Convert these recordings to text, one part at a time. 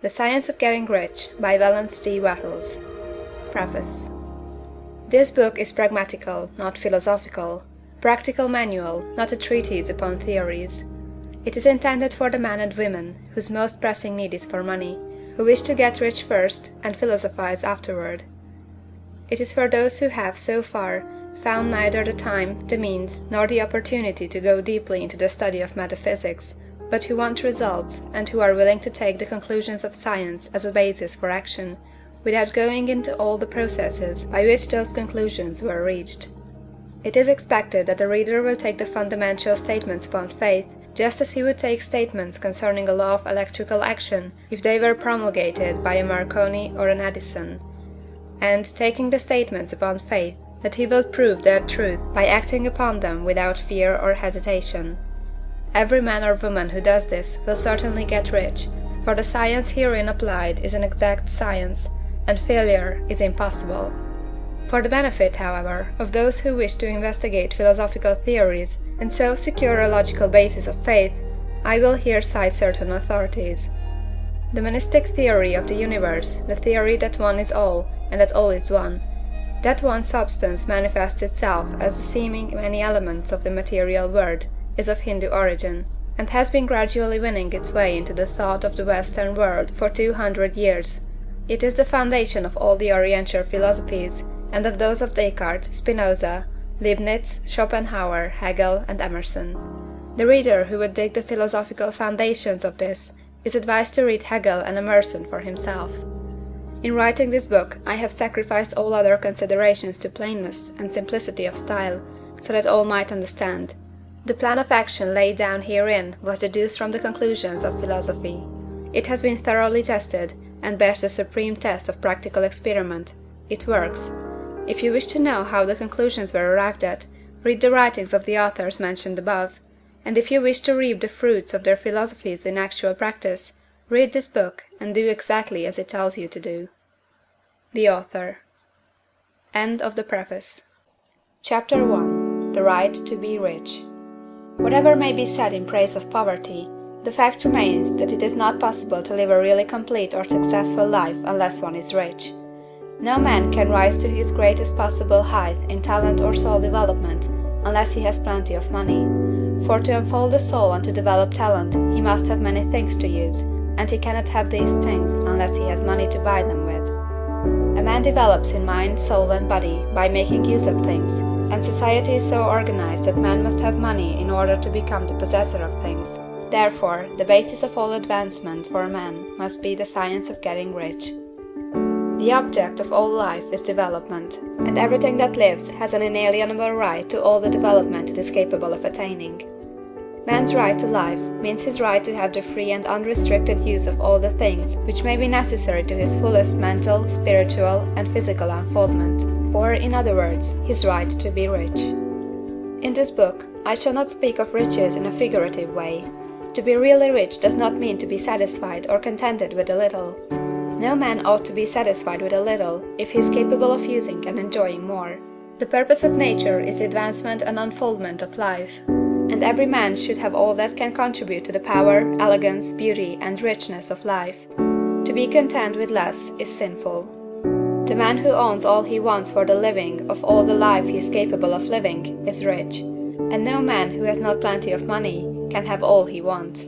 The Science of Getting Rich by Wallace D. Wattles. Preface. This book is pragmatical, not philosophical, practical manual, not a treatise upon theories. It is intended for the men and women whose most pressing need is for money, who wish to get rich first and philosophize afterward. It is for those who have, so far, found neither the time, the means, nor the opportunity to go deeply into the study of metaphysics, but who want results, and who are willing to take the conclusions of science as a basis for action, without going into all the processes by which those conclusions were reached. It is expected that the reader will take the fundamental statements upon faith, just as he would take statements concerning a law of electrical action if they were promulgated by a Marconi or an Edison, and, taking the statements upon faith, that he will prove their truth by acting upon them without fear or hesitation. Every man or woman who does this will certainly get rich, for the science herein applied is an exact science, and failure is impossible. For the benefit, however, of those who wish to investigate philosophical theories, and so secure a logical basis of faith, I will here cite certain authorities. The monistic theory of the universe, the theory that one is all, and that all is one, that one substance manifests itself as the seeming many elements of the material world, is of Hindu origin, and has been gradually winning its way into the thought of the Western world for 200 years. It is the foundation of all the Oriental philosophies, and of those of Descartes, Spinoza, Leibniz, Schopenhauer, Hegel, and Emerson. The reader who would dig the philosophical foundations of this is advised to read Hegel and Emerson for himself. In writing this book, I have sacrificed all other considerations to plainness and simplicity of style, so that all might understand. The plan of action laid down herein was deduced from the conclusions of philosophy. It has been thoroughly tested, and bears the supreme test of practical experiment. It works. If you wish to know how the conclusions were arrived at, read the writings of the authors mentioned above; and if you wish to reap the fruits of their philosophies in actual practice, read this book, and do exactly as it tells you to do. The Author. End of the Preface. Chapter 1. The Right to be Rich. Whatever may be said in praise of poverty, the fact remains that it is not possible to live a really complete or successful life unless one is rich. No man can rise to his greatest possible height in talent or soul development unless he has plenty of money, for to unfold the soul and to develop talent he must have many things to use, and he cannot have these things unless he has money to buy them with. A man develops in mind, soul, and body by making use of things, and society is so organized that man must have money in order to become the possessor of things. Therefore, the basis of all advancement for a man must be the science of getting rich. The object of all life is development, and everything that lives has an inalienable right to all the development it is capable of attaining. Man's right to life means his right to have the free and unrestricted use of all the things which may be necessary to his fullest mental, spiritual, and physical unfoldment, or, in other words, his right to be rich. In this book, I shall not speak of riches in a figurative way. To be really rich does not mean to be satisfied or contented with a little. No man ought to be satisfied with a little if he is capable of using and enjoying more. The purpose of nature is the advancement and unfoldment of life, and every man should have all that can contribute to the power, elegance, beauty, and richness of life. To be content with less is sinful. The man who owns all he wants for the living of all the life he is capable of living is rich, and no man who has not plenty of money can have all he wants.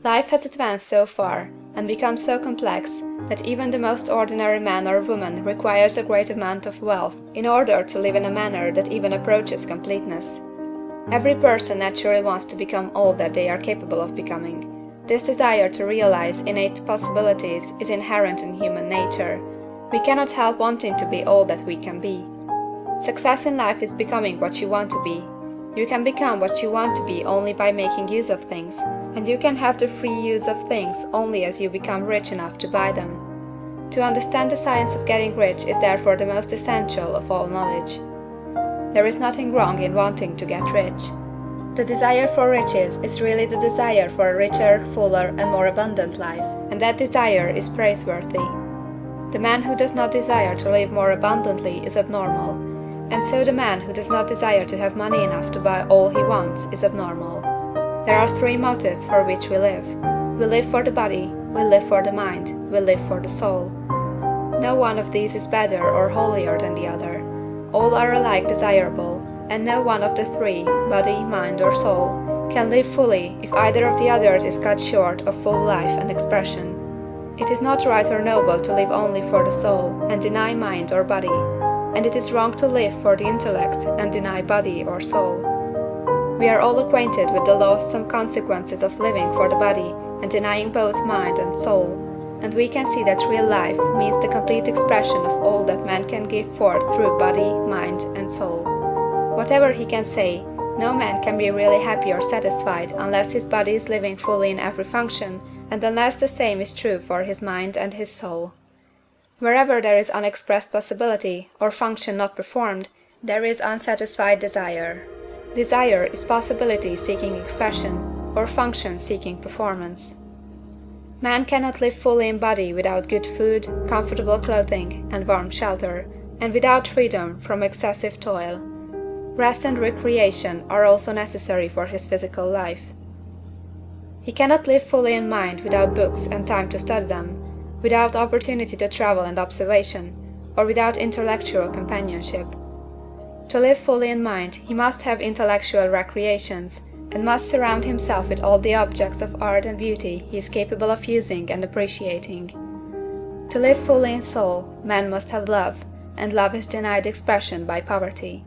Life has advanced so far, and become so complex, that even the most ordinary man or woman requires a great amount of wealth in order to live in a manner that even approaches completeness. Every person naturally wants to become all that they are capable of becoming. This desire to realize innate possibilities is inherent in human nature. We cannot help wanting to be all that we can be. Success in life is becoming what you want to be. You can become what you want to be only by making use of things, and you can have the free use of things only as you become rich enough to buy them. To understand the science of getting rich is therefore the most essential of all knowledge. There is nothing wrong in wanting to get rich. The desire for riches is really the desire for a richer, fuller, and more abundant life, and that desire is praiseworthy. The man who does not desire to live more abundantly is abnormal, and so the man who does not desire to have money enough to buy all he wants is abnormal. There are three motives for which we live. We live for the body, will live for the mind, will live for the soul. No one of these is better or holier than the other. All are alike desirable, and no one of the three, body, mind, or soul, can live fully if either of the others is cut short of full life and expression. It is not right or noble to live only for the soul and deny mind or body, and it is wrong to live for the intellect and deny body or soul. We are all acquainted with the loathsome consequences of living for the body and denying both mind and soul, and we can see that real life means the complete expression of all that man can give forth through body, mind, and soul. Whatever he can say, no man can be really happy or satisfied unless his body is living fully in every function, and unless the same is true for his mind and his soul. Wherever there is unexpressed possibility, or function not performed, there is unsatisfied desire. Desire is possibility seeking expression, or function seeking performance. Man cannot live fully in body without good food, comfortable clothing, and warm shelter, and without freedom from excessive toil. Rest and recreation are also necessary for his physical life. He cannot live fully in mind without books and time to study them, without opportunity to travel and observation, or without intellectual companionship. To live fully in mind, he must have intellectual recreations, and must surround himself with all the objects of art and beauty he is capable of using and appreciating. To live fully in soul, man must have love, and love is denied expression by poverty.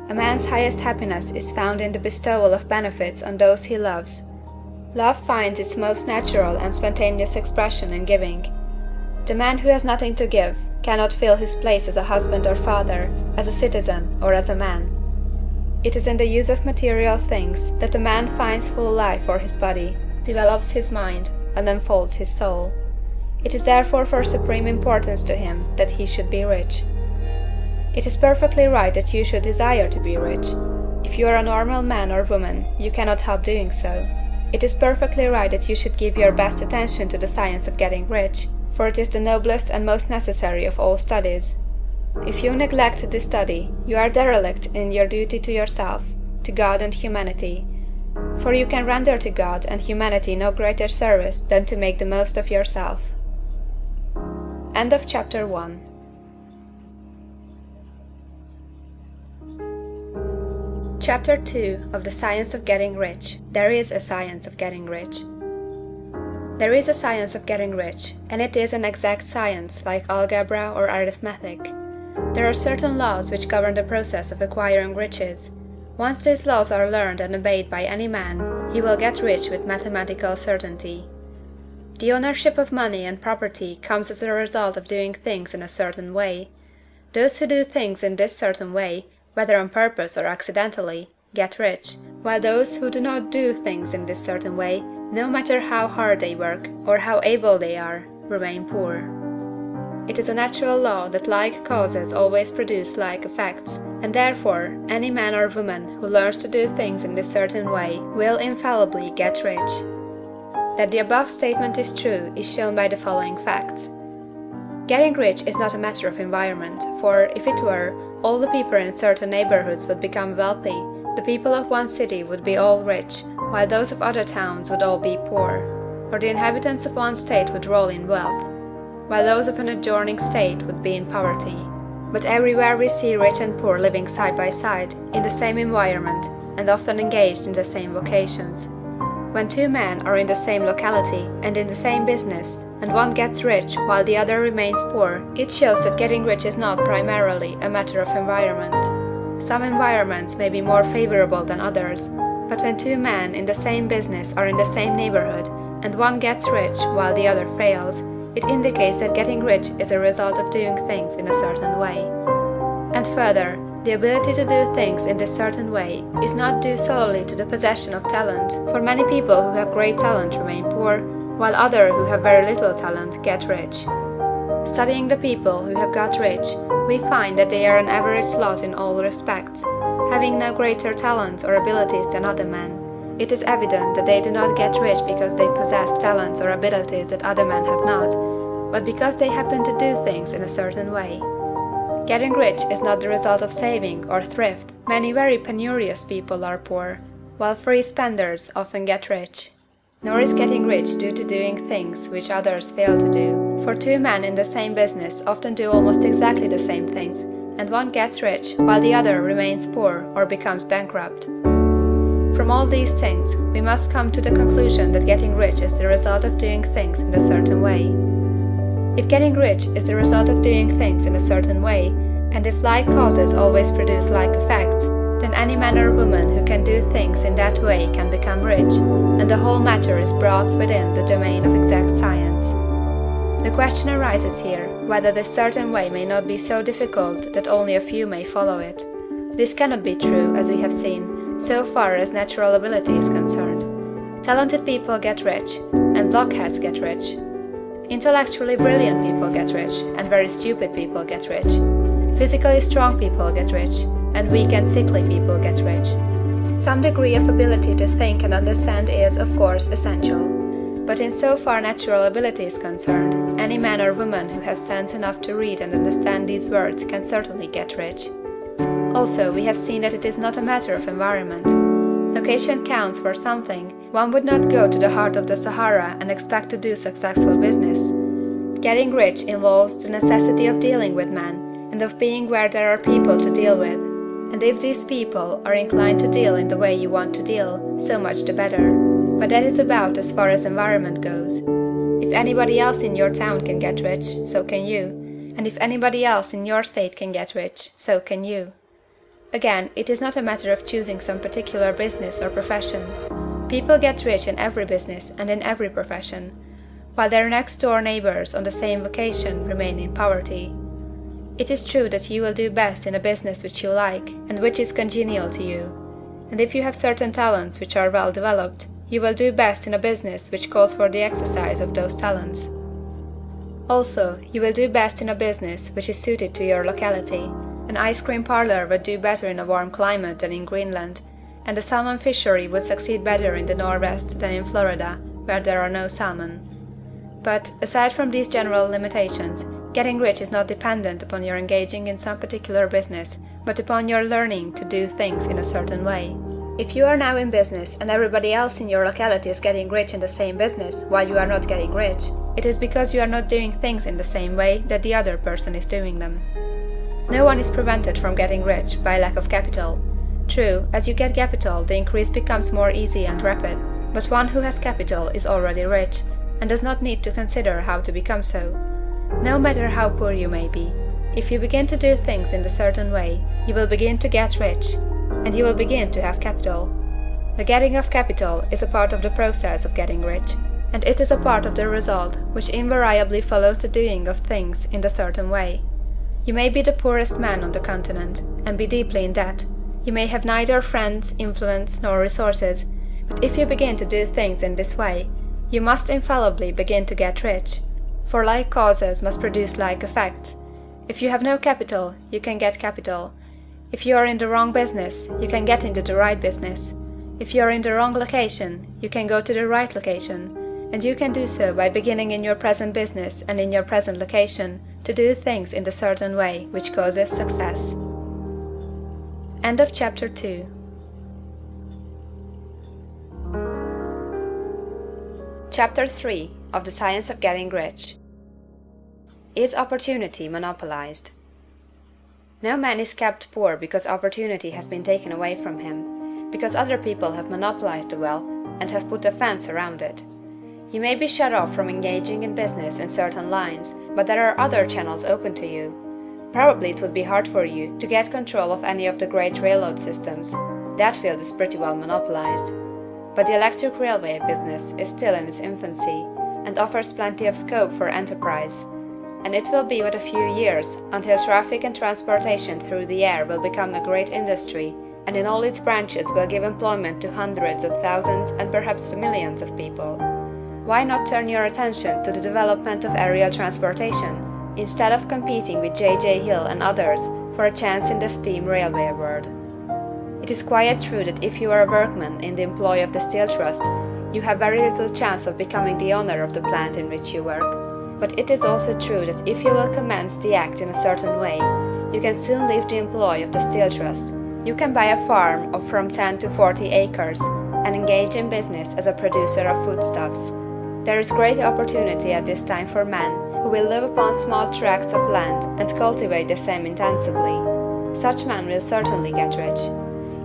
A man's highest happiness is found in the bestowal of benefits on those he loves. Love finds its most natural and spontaneous expression in giving. The man who has nothing to give cannot fill his place as a husband or father, as a citizen, or as a man. It is in the use of material things that the man finds full life for his body, develops his mind, and unfolds his soul. It is therefore for supreme importance to him that he should be rich. It is perfectly right that you should desire to be rich. If you are a normal man or woman, you cannot help doing so. It is perfectly right that you should give your best attention to the science of getting rich, for it is the noblest and most necessary of all studies. If you neglect this study, you are derelict in your duty to yourself, to God and humanity, for you can render to God and humanity no greater service than to make the most of yourself. End of Chapter 1. Chapter 2 of the Science of Getting Rich. There is a Science of Getting Rich. There is a science of getting rich, and it is an exact science like algebra or arithmetic. There are certain laws which govern the process of acquiring riches. Once these laws are learned and obeyed by any man, he will get rich with mathematical certainty. The ownership of money and property comes as a result of doing things in a certain way. Those who do things in this certain way, whether on purpose or accidentally, get rich, while those who do not do things in this certain way, no matter how hard they work or how able they are, remain poor. It is a natural law that like causes always produce like effects, and therefore any man or woman who learns to do things in this certain way will infallibly get rich. That the above statement is true is shown by the following facts. Getting rich is not a matter of environment, for if it were, all the people in certain neighborhoods would become wealthy, the people of one city would be all rich, while those of other towns would all be poor, or the inhabitants of one state would roll in wealth, while those of an adjoining state would be in poverty. But everywhere we see rich and poor living side by side, in the same environment, and often engaged in the same vocations. When two men are in the same locality and in the same business, and one gets rich while the other remains poor, it shows that getting rich is not primarily a matter of environment. Some environments may be more favorable than others, but when two men in the same business are in the same neighborhood, and one gets rich while the other fails, it indicates that getting rich is a result of doing things in a certain way. And further, the ability to do things in this certain way is not due solely to the possession of talent, for many people who have great talent remain poor, while others who have very little talent get rich. Studying the people who have got rich, we find that they are an average lot in all respects, having no greater talents or abilities than other men. It is evident that they do not get rich because they possess talents or abilities that other men have not, but because they happen to do things in a certain way. Getting rich is not the result of saving or thrift. Many very penurious people are poor, while free spenders often get rich. Nor is getting rich due to doing things which others fail to do, for two men in the same business often do almost exactly the same things, and one gets rich while the other remains poor or becomes bankrupt. From all these things, we must come to the conclusion that getting rich is the result of doing things in a certain way. If getting rich is the result of doing things in a certain way, and if like causes always produce like effects, then any man or woman who can do things in that way can become rich, and the whole matter is brought within the domain of exact science. The question arises here, whether this certain way may not be so difficult that only a few may follow it. This cannot be true, as we have seen, so far as natural ability is concerned. Talented people get rich, and blockheads get rich. Intellectually brilliant people get rich, and very stupid people get rich. Physically strong people get rich, and weak and sickly people get rich. Some degree of ability to think and understand is, of course, essential. But in so far natural ability is concerned, any man or woman who has sense enough to read and understand these words can certainly get rich. Also, we have seen that it is not a matter of environment. Location counts for something. One would not go to the heart of the Sahara and expect to do successful business. Getting rich involves the necessity of dealing with men, and of being where there are people to deal with. And if these people are inclined to deal in the way you want to deal, so much the better. But that is about as far as environment goes. If anybody else in your town can get rich, so can you. And if anybody else in your state can get rich, so can you. Again, it is not a matter of choosing some particular business or profession. People get rich in every business and in every profession, while their next-door neighbors on the same vocation remain in poverty. It is true that you will do best in a business which you like, and which is congenial to you. And if you have certain talents which are well developed, you will do best in a business which calls for the exercise of those talents. Also, you will do best in a business which is suited to your locality. An ice cream parlor would do better in a warm climate than in Greenland, and a salmon fishery would succeed better in the Northwest than in Florida, where there are no salmon. But, aside from these general limitations, getting rich is not dependent upon your engaging in some particular business, but upon your learning to do things in a certain way. If you are now in business and everybody else in your locality is getting rich in the same business while you are not getting rich, it is because you are not doing things in the same way that the other person is doing them. No one is prevented from getting rich by lack of capital. True, as you get capital, the increase becomes more easy and rapid, but one who has capital is already rich, and does not need to consider how to become so. No matter how poor you may be, if you begin to do things in a certain way, you will begin to get rich, and you will begin to have capital. The getting of capital is a part of the process of getting rich, and it is a part of the result which invariably follows the doing of things in a certain way. You may be the poorest man on the continent, and be deeply in debt. You may have neither friends, influence, nor resources, but if you begin to do things in this way, you must infallibly begin to get rich, for like causes must produce like effects. If you have no capital, you can get capital. If you are in the wrong business, you can get into the right business. If you are in the wrong location, you can go to the right location, and you can do so by beginning in your present business and in your present location to do things in the certain way which causes success. End of chapter 2. Chapter 3 of the Science of Getting Rich. Is opportunity monopolized? No man is kept poor because opportunity has been taken away from him, because other people have monopolized the wealth and have put a fence around it. You may be shut off from engaging in business in certain lines, but there are other channels open to you. Probably it would be hard for you to get control of any of the great railroad systems. That field is pretty well monopolized. But the electric railway business is still in its infancy, and offers plenty of scope for enterprise. And it will be but a few years until traffic and transportation through the air will become a great industry, and in all its branches will give employment to hundreds of thousands and perhaps to millions of people. Why not turn your attention to the development of aerial transportation, instead of competing with J.J. Hill and others for a chance in the steam railway world? It is quite true that if you are a workman in the employ of the Steel Trust, you have very little chance of becoming the owner of the plant in which you work. But it is also true that if you will commence the act in a certain way, you can soon leave the employ of the Steel Trust. You can buy a farm of from 10 to 40 acres, and engage in business as a producer of foodstuffs. There is great opportunity at this time for men who will live upon small tracts of land and cultivate the same intensively. Such men will certainly get rich.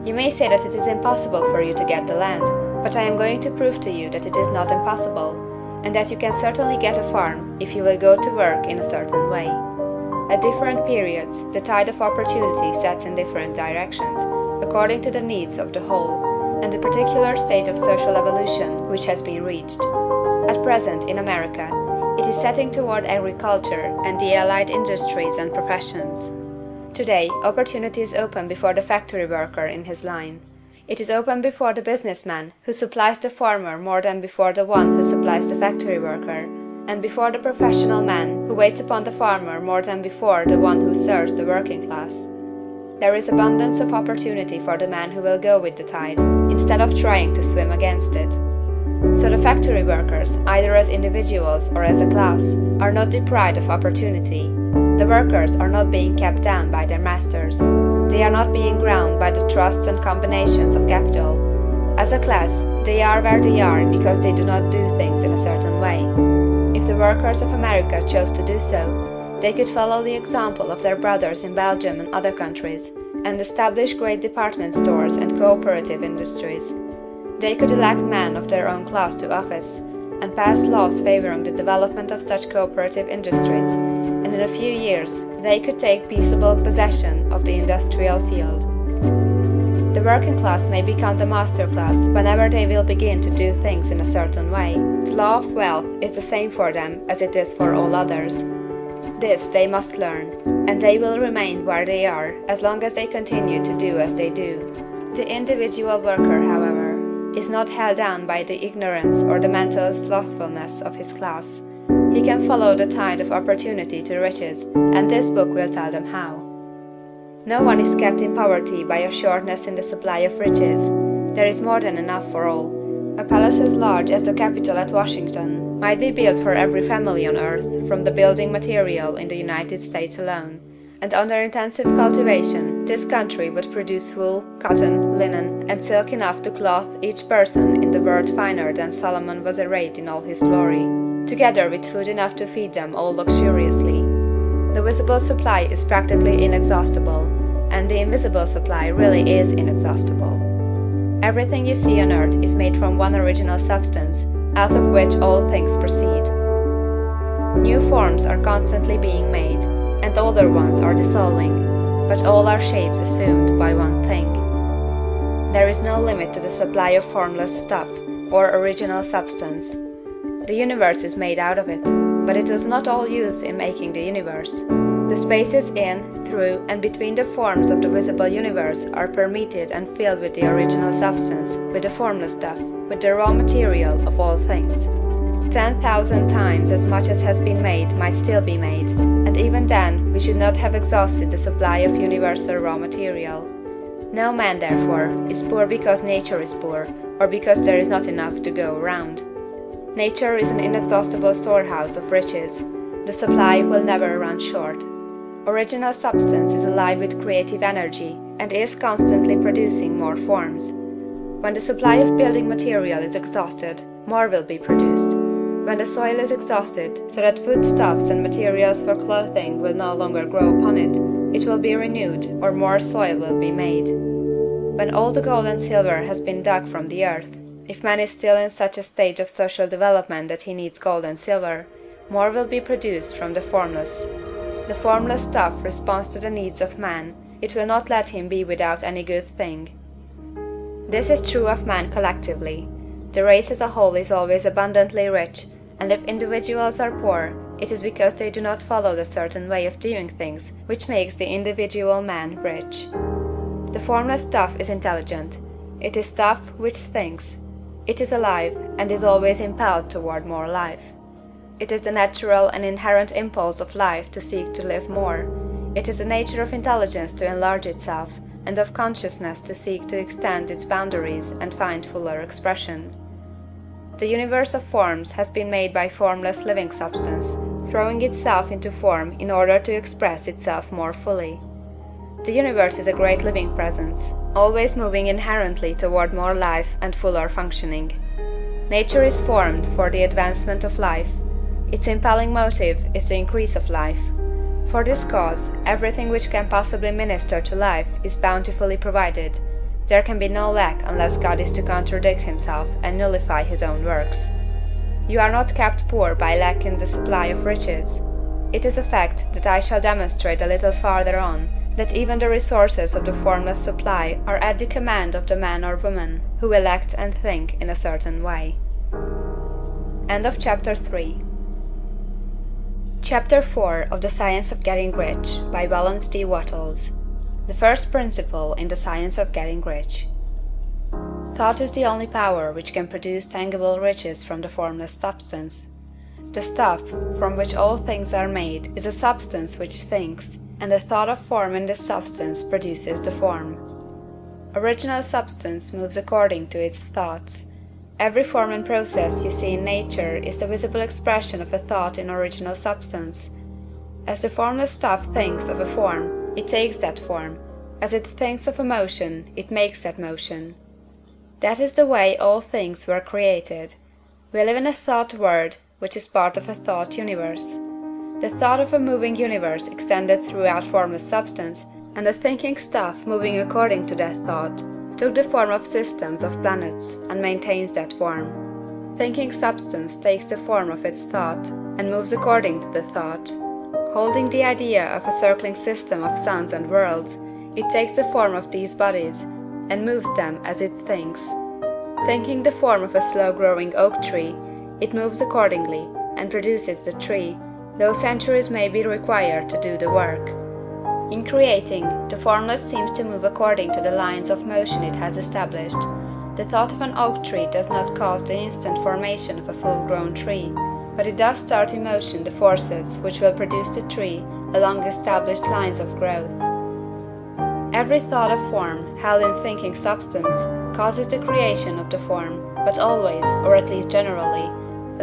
You may say that it is impossible for you to get the land, but I am going to prove to you that it is not impossible, and that you can certainly get a farm if you will go to work in a certain way. At different periods, the tide of opportunity sets in different directions, according to the needs of the whole, and the particular stage of social evolution which has been reached. At present, in America, it is setting toward agriculture and the allied industries and professions. Today, opportunity is open before the factory worker in his line. It is open before the businessman who supplies the farmer more than before the one who supplies the factory worker, and before the professional man who waits upon the farmer more than before the one who serves the working class. There is abundance of opportunity for the man who will go with the tide, instead of trying to swim against it. So the factory workers, either as individuals or as a class, are not deprived of opportunity. The workers are not being kept down by their masters. They are not being ground by the trusts and combinations of capital. As a class, they are where they are because they do not do things in a certain way. If the workers of America chose to do so, they could follow the example of their brothers in Belgium and other countries, and establish great department stores and cooperative industries. They could elect men of their own class to office, and pass laws favoring the development of such cooperative industries, and in a few years they could take peaceable possession of the industrial field. The working class may become the master class whenever they will begin to do things in a certain way. The law of wealth is the same for them as it is for all others. This they must learn, and they will remain where they are as long as they continue to do as they do. The individual worker, however, is not held down by the ignorance or the mental slothfulness of his class. He can follow the tide of opportunity to riches, and this book will tell them how. No one is kept in poverty by a shortness in the supply of riches. There is more than enough for all. A palace as large as the Capitol at Washington might be built for every family on earth from the building material in the United States alone, and under intensive cultivation, this country would produce wool, cotton, linen, and silk enough to clothe each person in the world finer than Solomon was arrayed in all his glory, together with food enough to feed them all luxuriously. The visible supply is practically inexhaustible, and the invisible supply really is inexhaustible. Everything you see on earth is made from one original substance, out of which all things proceed. New forms are constantly being made, and older ones are dissolving, but all are shapes assumed by one thing. There is no limit to the supply of formless stuff, or original substance. The universe is made out of it, but it was not all used in making the universe. The spaces in, through, and between the forms of the visible universe are permeated and filled with the original substance, with the formless stuff, with the raw material of all things. 10,000 times as much as has been made might still be made, and even then we should not have exhausted the supply of universal raw material. No man, therefore, is poor because nature is poor, or because there is not enough to go around. Nature is an inexhaustible storehouse of riches. The supply will never run short. Original substance is alive with creative energy, and is constantly producing more forms. When the supply of building material is exhausted, more will be produced. When the soil is exhausted, so that foodstuffs and materials for clothing will no longer grow upon it, it will be renewed, or more soil will be made. When all the gold and silver has been dug from the earth, if man is still in such a stage of social development that he needs gold and silver, more will be produced from the formless. The formless stuff responds to the needs of man, it will not let him be without any good thing. This is true of man collectively. The race as a whole is always abundantly rich, and if individuals are poor, it is because they do not follow the certain way of doing things which makes the individual man rich. The formless stuff is intelligent. It is stuff which thinks. It is alive, and is always impelled toward more life. It is the natural and inherent impulse of life to seek to live more. It is the nature of intelligence to enlarge itself, and of consciousness to seek to extend its boundaries and find fuller expression. The universe of forms has been made by formless living substance, throwing itself into form in order to express itself more fully. The universe is a great living presence. always moving inherently toward more life and fuller functioning. Nature is formed for the advancement of life. Its impelling motive is the increase of life. For this cause, everything which can possibly minister to life is bountifully provided. There can be no lack unless God is to contradict himself and nullify his own works. You are not kept poor by lack in the supply of riches. It is a fact that I shall demonstrate a little farther on, that even the resources of the formless supply are at the command of the man or woman who will act and think in a certain way. End of Chapter 3. Chapter 4 of The Science of Getting Rich by Wallace D. Wattles. The first principle in the science of getting rich. Thought is the only power which can produce tangible riches from the formless substance. The stuff from which all things are made is a substance which thinks, and the thought of form in this substance produces the form. Original substance moves according to its thoughts. Every form and process you see in nature is the visible expression of a thought in original substance. As the formless stuff thinks of a form, it takes that form. As it thinks of a motion, it makes that motion. That is the way all things were created. We live in a thought world, which is part of a thought universe. The thought of a moving universe extended throughout formless substance, and the thinking stuff moving according to that thought took the form of systems of planets and maintains that form. Thinking substance takes the form of its thought and moves according to the thought. Holding the idea of a circling system of suns and worlds, it takes the form of these bodies and moves them as it thinks. Thinking the form of a slow-growing oak tree, it moves accordingly and produces the tree, though centuries may be required to do the work. In creating, the formless seems to move according to the lines of motion it has established. The thought of an oak tree does not cause the instant formation of a full-grown tree, but it does start in motion the forces which will produce the tree along established lines of growth. Every thought of form, held in thinking substance, causes the creation of the form, but always, or at least generally,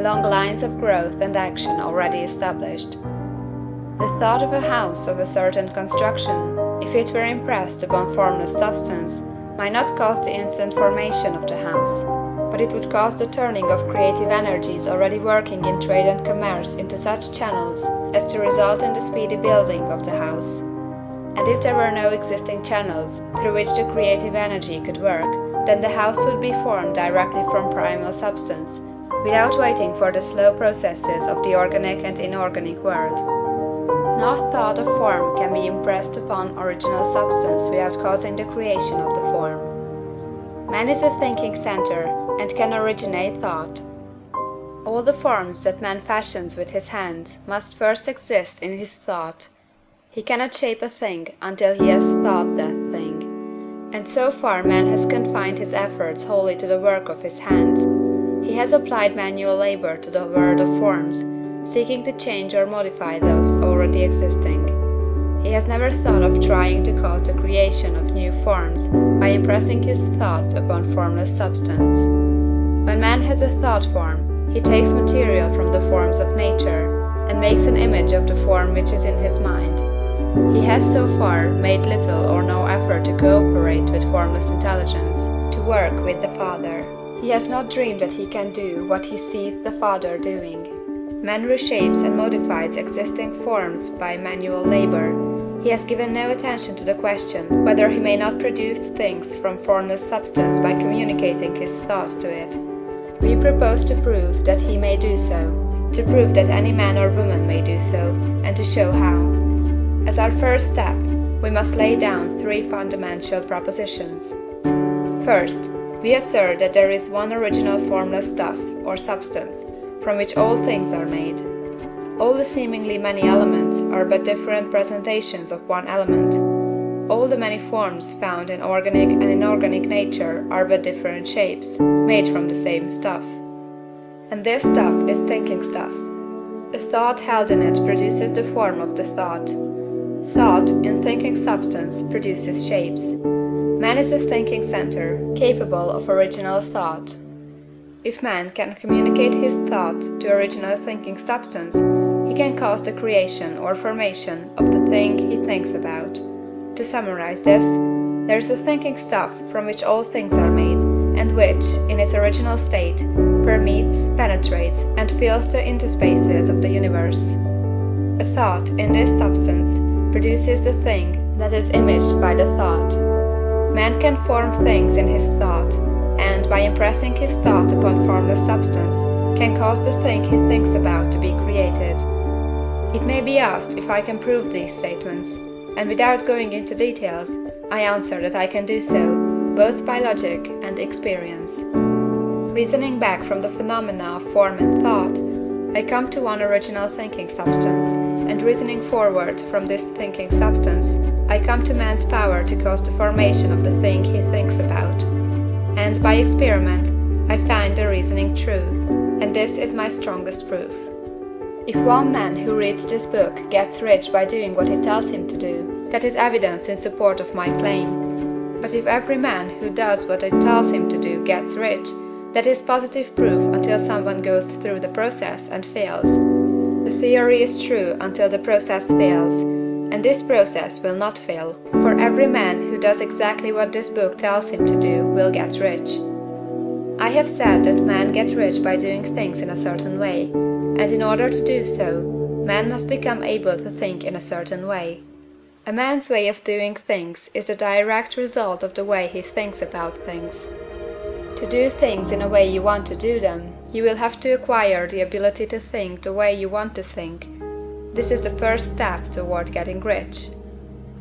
along lines of growth and action already established. The thought of a house of a certain construction, if it were impressed upon formless substance, might not cause the instant formation of the house, but it would cause the turning of creative energies already working in trade and commerce into such channels as to result in the speedy building of the house. And if there were no existing channels through which the creative energy could work, then the house would be formed directly from primal substance, without waiting for the slow processes of the organic and inorganic world. No thought of form can be impressed upon original substance without causing the creation of the form. Man is a thinking center, and can originate thought. All the forms that man fashions with his hands must first exist in his thought. He cannot shape a thing until he has thought that thing. And so far man has confined his efforts wholly to the work of his hands. He has applied manual labor to the world of forms, seeking to change or modify those already existing. He has never thought of trying to cause the creation of new forms by impressing his thoughts upon formless substance. When man has a thought form, he takes material from the forms of nature, and makes an image of the form which is in his mind. He has so far made little or no effort to cooperate with formless intelligence, to work with the Father. He has not dreamed that he can do what he seeth the Father doing. Man reshapes and modifies existing forms by manual labor. He has given no attention to the question whether he may not produce things from formless substance by communicating his thoughts to it. We propose to prove that he may do so, to prove that any man or woman may do so, and to show how. As our first step, we must lay down three fundamental propositions. First, we assert that there is one original formless stuff, or substance, from which all things are made. All the seemingly many elements are but different presentations of one element. All the many forms found in organic and inorganic nature are but different shapes, made from the same stuff. And this stuff is thinking stuff. The thought held in it produces the form of the thought. Thought, in thinking substance, produces shapes. Man is a thinking center, capable of original thought. If man can communicate his thought to original thinking substance, he can cause the creation or formation of the thing he thinks about. To summarize this, There is a thinking stuff from which all things are made, and which, in its original state, permeates, penetrates, and fills the interspaces of the universe. A thought, in this substance, produces the thing that is imaged by the thought. Man can form things in his thought, and, by impressing his thought upon formless substance, can cause the thing he thinks about to be created. It may be asked if I can prove these statements, and without going into details, I answer that I can do so, both by logic and experience. Reasoning back from the phenomena of form and thought, I come to one original thinking substance, and reasoning forward from this thinking substance, I come to man's power to cause the formation of the thing he thinks about. And by experiment, I find the reasoning true, and this is my strongest proof. If one man who reads this book gets rich by doing what it tells him to do, that is evidence in support of my claim. But if every man who does what it tells him to do gets rich, that is positive proof until someone goes through the process and fails. The theory is true until the process fails, and this process will not fail, for every man who does exactly what this book tells him to do will get rich. I have said that man gets rich by doing things in a certain way, and in order to do so, man must become able to think in a certain way. A man's way of doing things is the direct result of the way he thinks about things. To do things in a way you want to do them, you will have to acquire the ability to think the way you want to think. This is the first step toward getting rich.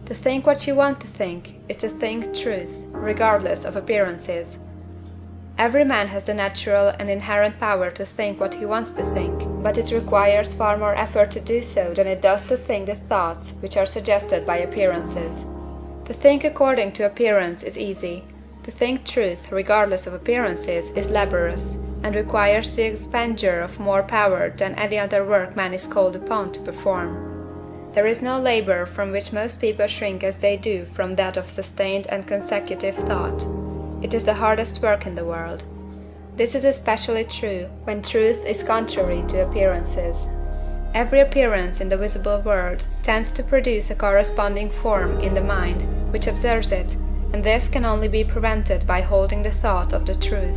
To think what you want to think is to think truth, regardless of appearances. Every man has the natural and inherent power to think what he wants to think, but it requires far more effort to do so than it does to think the thoughts which are suggested by appearances. To think according to appearance is easy. To think truth, regardless of appearances, is laborious, and requires the expenditure of more power than any other work man is called upon to perform. There is no labor from which most people shrink as they do from that of sustained and consecutive thought. It is the hardest work in the world. This is especially true when truth is contrary to appearances. Every appearance in the visible world tends to produce a corresponding form in the mind which observes it, and this can only be prevented by holding the thought of the truth.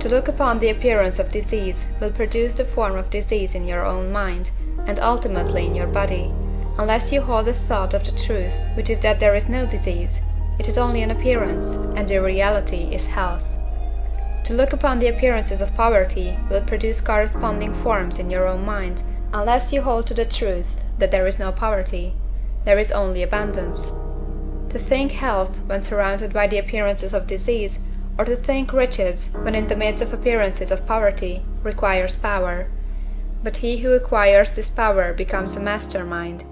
To look upon the appearance of disease will produce the form of disease in your own mind, and ultimately in your body, unless you hold the thought of the truth, which is that there is no disease. It is only an appearance, and the reality is health. To look upon the appearances of poverty will produce corresponding forms in your own mind, unless you hold to the truth that there is no poverty, there is only abundance. To think health when surrounded by the appearances of disease, or to think riches when in the midst of appearances of poverty, requires power. But he who acquires this power becomes a mastermind.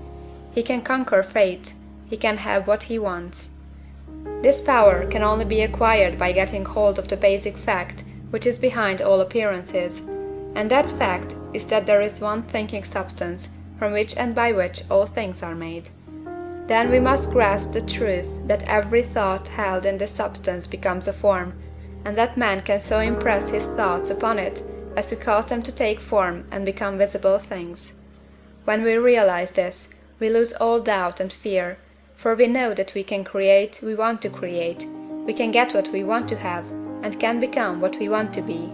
He can conquer fate, he can have what he wants. This power can only be acquired by getting hold of the basic fact which is behind all appearances, and that fact is that there is one thinking substance from which and by which all things are made. Then we must grasp the truth that every thought held in this substance becomes a form, and that man can so impress his thoughts upon it as to cause them to take form and become visible things. When we realize this, we lose all doubt and fear, for we know that we can create we want to create, we can get what we want to have, and can become what we want to be.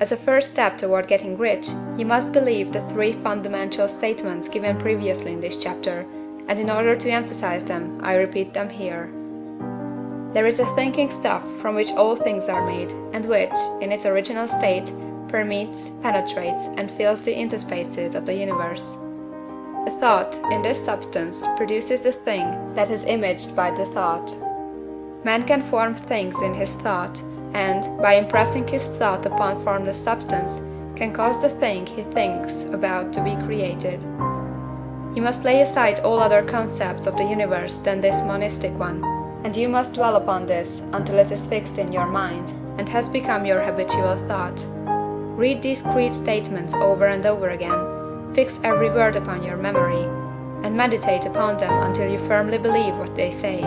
As a first step toward getting rich, you must believe the three fundamental statements given previously in this chapter, and in order to emphasize them, I repeat them here. There is a thinking stuff from which all things are made, and which, in its original state, permeates, penetrates, and fills the interspaces of the universe. A thought, in this substance, produces the thing that is imaged by the thought. Man can form things in his thought, and, by impressing his thought upon formless substance, can cause the thing he thinks about to be created. You must lay aside all other concepts of the universe than this monistic one, and you must dwell upon this until it is fixed in your mind, and has become your habitual thought. Read these creed statements over and over again, fix every word upon your memory, and meditate upon them until you firmly believe what they say.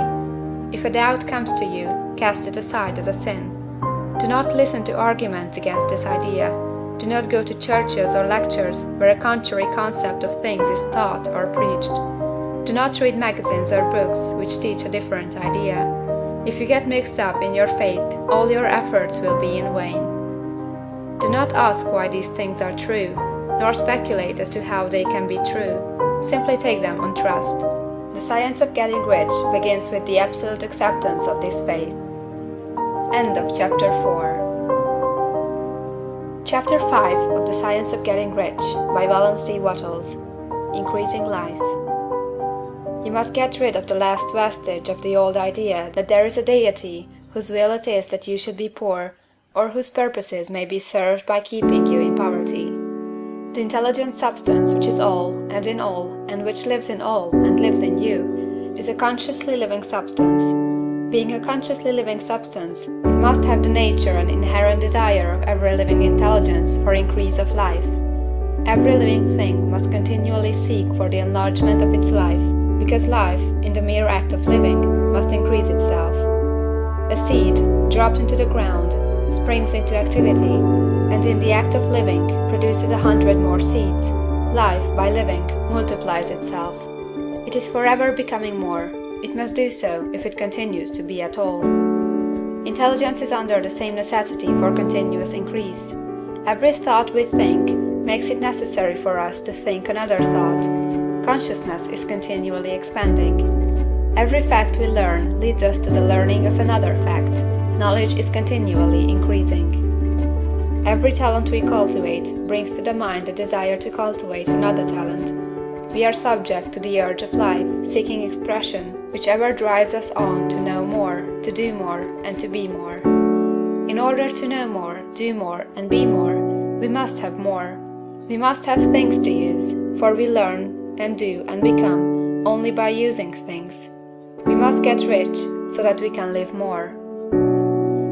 If a doubt comes to you, cast it aside as a sin. Do not listen to arguments against this idea. Do not go to churches or lectures where a contrary concept of things is taught or preached. Do not read magazines or books which teach a different idea. If you get mixed up in your faith, all your efforts will be in vain. Do not ask why these things are true, nor speculate as to how they can be true. Simply take them on trust. The science of getting rich begins with the absolute acceptance of this faith. End of Chapter 4. Chapter 5 of The Science of Getting Rich by Wallace D. Wattles. Increasing Life. You must get rid of the last vestige of the old idea that there is a deity whose will it is that you should be poor, or whose purposes may be served by keeping you in poverty. The intelligent substance which is all, and in all, and which lives in all, and lives in you, is a consciously living substance. Being a consciously living substance, it must have the nature and inherent desire of every living intelligence for increase of life. Every living thing must continually seek for the enlargement of its life, because life, in the mere act of living, must increase itself. A seed, dropped into the ground, springs into activity, and in the act of living produces 100 more seeds. Life, by living, multiplies itself. It is forever becoming more. It must do so if it continues to be at all. Intelligence is under the same necessity for continuous increase. Every thought we think makes it necessary for us to think another thought. Consciousness is continually expanding. Every fact we learn leads us to the learning of another fact. Knowledge is continually increasing. Every talent we cultivate brings to the mind the desire to cultivate another talent. We are subject to the urge of life, seeking expression, which ever drives us on to know more, to do more, and to be more. In order to know more, do more, and be more, we must have more. We must have things to use, for we learn, and do, and become only by using things. We must get rich so that we can live more.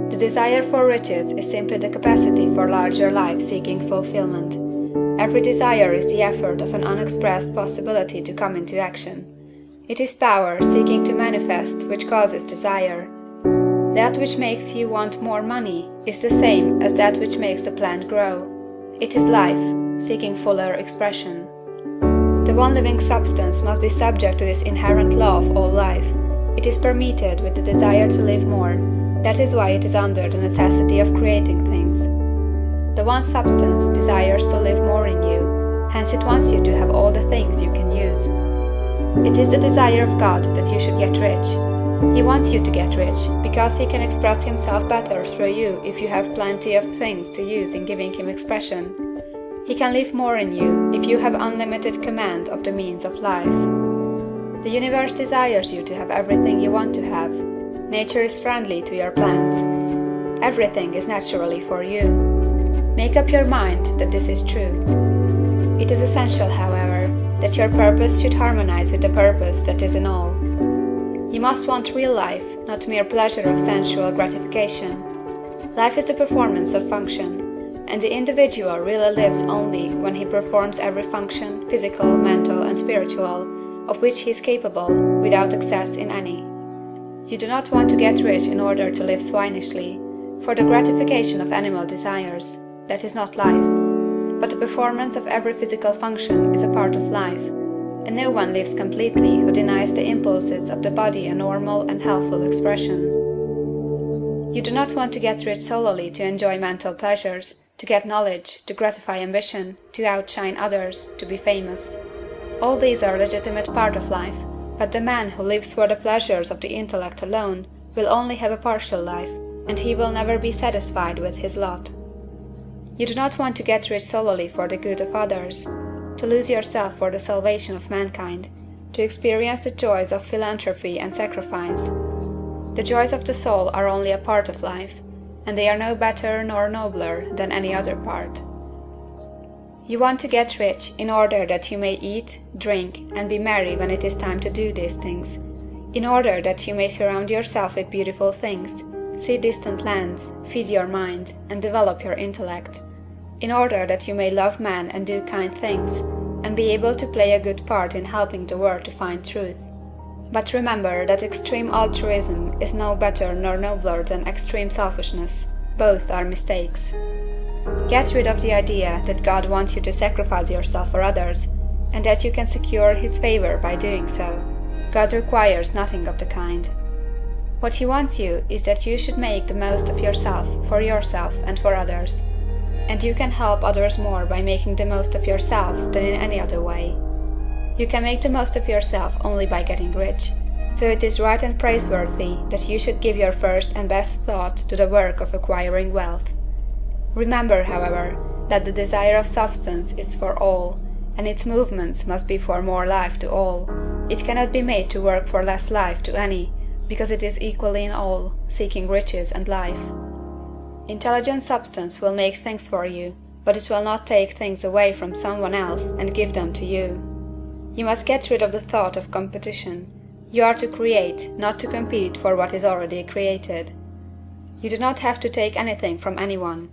The desire for riches is simply the capacity for larger life seeking fulfillment. Every desire is the effort of an unexpressed possibility to come into action. It is power seeking to manifest which causes desire. That which makes you want more money is the same as that which makes the plant grow. It is life, seeking fuller expression. The one living substance must be subject to this inherent law of all life. It is permeated with the desire to live more. That is why it is under the necessity of creating things. The one substance desires to live more in you, hence it wants you to have all the things you can use. It is the desire of God that you should get rich. He wants you to get rich, because He can express Himself better through you if you have plenty of things to use in giving Him expression. He can live more in you if you have unlimited command of the means of life. The universe desires you to have everything you want to have. Nature is friendly to your plans. Everything is naturally for you. Make up your mind that this is true. It is essential, however, that your purpose should harmonize with the purpose that is in all. You must want real life, not mere pleasure of sensual gratification. Life is the performance of function, and the individual really lives only when he performs every function, physical, mental, and spiritual, of which he is capable, without excess in any. You do not want to get rich in order to live swinishly, for the gratification of animal desires. That is not life. But the performance of every physical function is a part of life, and no one lives completely who denies the impulses of the body a normal and healthful expression. You do not want to get rich solely to enjoy mental pleasures, to get knowledge, to gratify ambition, to outshine others, to be famous. All these are a legitimate part of life, but the man who lives for the pleasures of the intellect alone will only have a partial life, and he will never be satisfied with his lot. You do not want to get rich solely for the good of others, to lose yourself for the salvation of mankind, to experience the joys of philanthropy and sacrifice. The joys of the soul are only a part of life, and they are no better nor nobler than any other part. You want to get rich in order that you may eat, drink, and be merry when it is time to do these things, in order that you may surround yourself with beautiful things, see distant lands, feed your mind, and develop your intellect, in order that you may love man and do kind things, and be able to play a good part in helping the world to find truth. But remember that extreme altruism is no better nor nobler than extreme selfishness. Both are mistakes. Get rid of the idea that God wants you to sacrifice yourself for others, and that you can secure His favor by doing so. God requires nothing of the kind. What He wants you is that you should make the most of yourself, for yourself and for others. And you can help others more by making the most of yourself than in any other way. You can make the most of yourself only by getting rich. So it is right and praiseworthy that you should give your first and best thought to the work of acquiring wealth. Remember, however, that the desire of substance is for all, and its movements must be for more life to all. It cannot be made to work for less life to any, because it is equally in all, seeking riches and life. Intelligent substance will make things for you, but it will not take things away from someone else and give them to you. You must get rid of the thought of competition. You are to create, not to compete for what is already created. You do not have to take anything from anyone.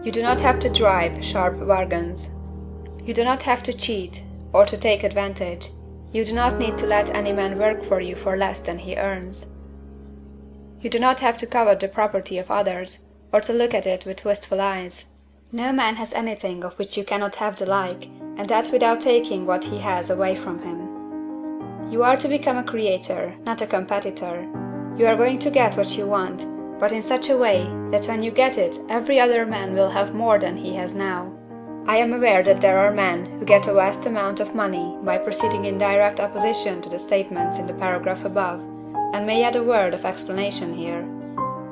You do not have to drive sharp bargains. You do not have to cheat, or to take advantage. You do not need to let any man work for you for less than he earns. You do not have to covet the property of others, or to look at it with wistful eyes. No man has anything of which you cannot have the like, and that without taking what he has away from him. You are to become a creator, not a competitor. You are going to get what you want, but in such a way that when you get it, every other man will have more than he has now. I am aware that there are men who get a vast amount of money by proceeding in direct opposition to the statements in the paragraph above, and may add a word of explanation here.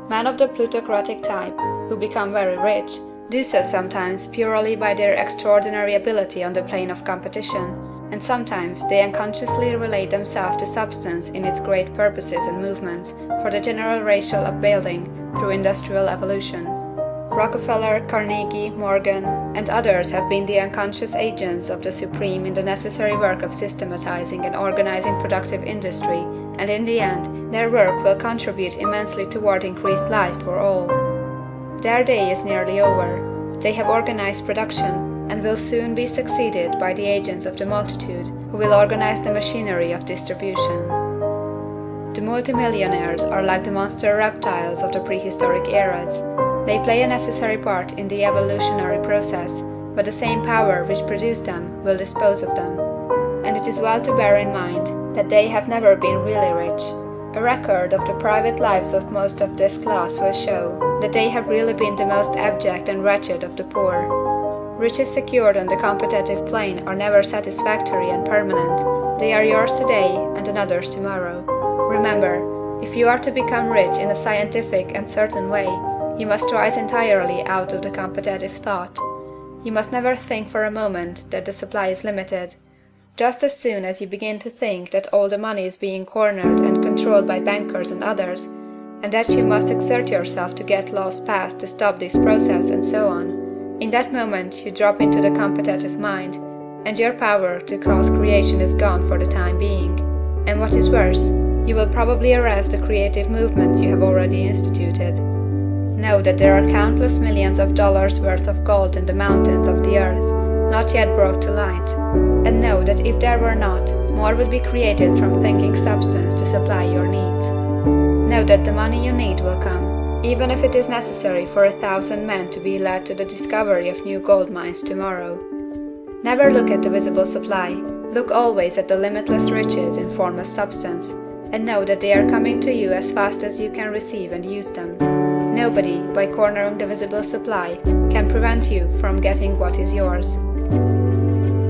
Men of the plutocratic type, who become very rich, do so sometimes purely by their extraordinary ability on the plane of competition, and sometimes they unconsciously relate themselves to substance in its great purposes and movements for the general racial upbuilding through industrial evolution. Rockefeller, Carnegie, Morgan, and others have been the unconscious agents of the supreme in the necessary work of systematizing and organizing productive industry, and in the end, their work will contribute immensely toward increased life for all. Their day is nearly over. They have organized production, and will soon be succeeded by the agents of the multitude, who will organize the machinery of distribution. The multimillionaires are like the monster reptiles of the prehistoric eras. They play a necessary part in the evolutionary process, but the same power which produced them will dispose of them. And it is well to bear in mind that they have never been really rich. A record of the private lives of most of this class will show that they have really been the most abject and wretched of the poor. Riches secured on the competitive plane are never satisfactory and permanent. They are yours today and another's tomorrow. Remember, if you are to become rich in a scientific and certain way, you must rise entirely out of the competitive thought. You must never think for a moment that the supply is limited. Just as soon as you begin to think that all the money is being cornered and controlled by bankers and others, and that you must exert yourself to get laws passed to stop this process and so on, in that moment you drop into the competitive mind, and your power to cause creation is gone for the time being. And what is worse, you will probably arrest the creative movements you have already instituted. Know that there are countless millions of dollars worth of gold in the mountains of the earth, not yet brought to light, and know that if there were not, more would be created from thinking substance to supply your needs. Know that the money you need will come, even if it is necessary for 1,000 men to be led to the discovery of new gold mines tomorrow. Never look at the visible supply, look always at the limitless riches in formless substance, and know that they are coming to you as fast as you can receive and use them. Nobody, by cornering the visible supply, can prevent you from getting what is yours.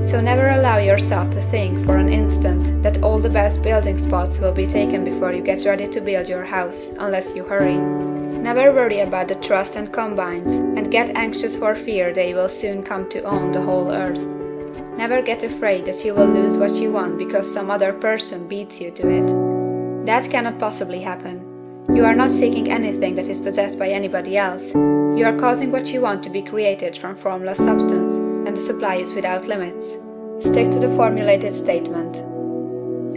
So never allow yourself to think for an instant that all the best building spots will be taken before you get ready to build your house, unless you hurry. Never worry about the trust and combines, and get anxious for fear they will soon come to own the whole earth. Never get afraid that you will lose what you want because some other person beats you to it. That cannot possibly happen. You are not seeking anything that is possessed by anybody else. You are causing what you want to be created from formless substance, and the supply is without limits. Stick to the formulated statement.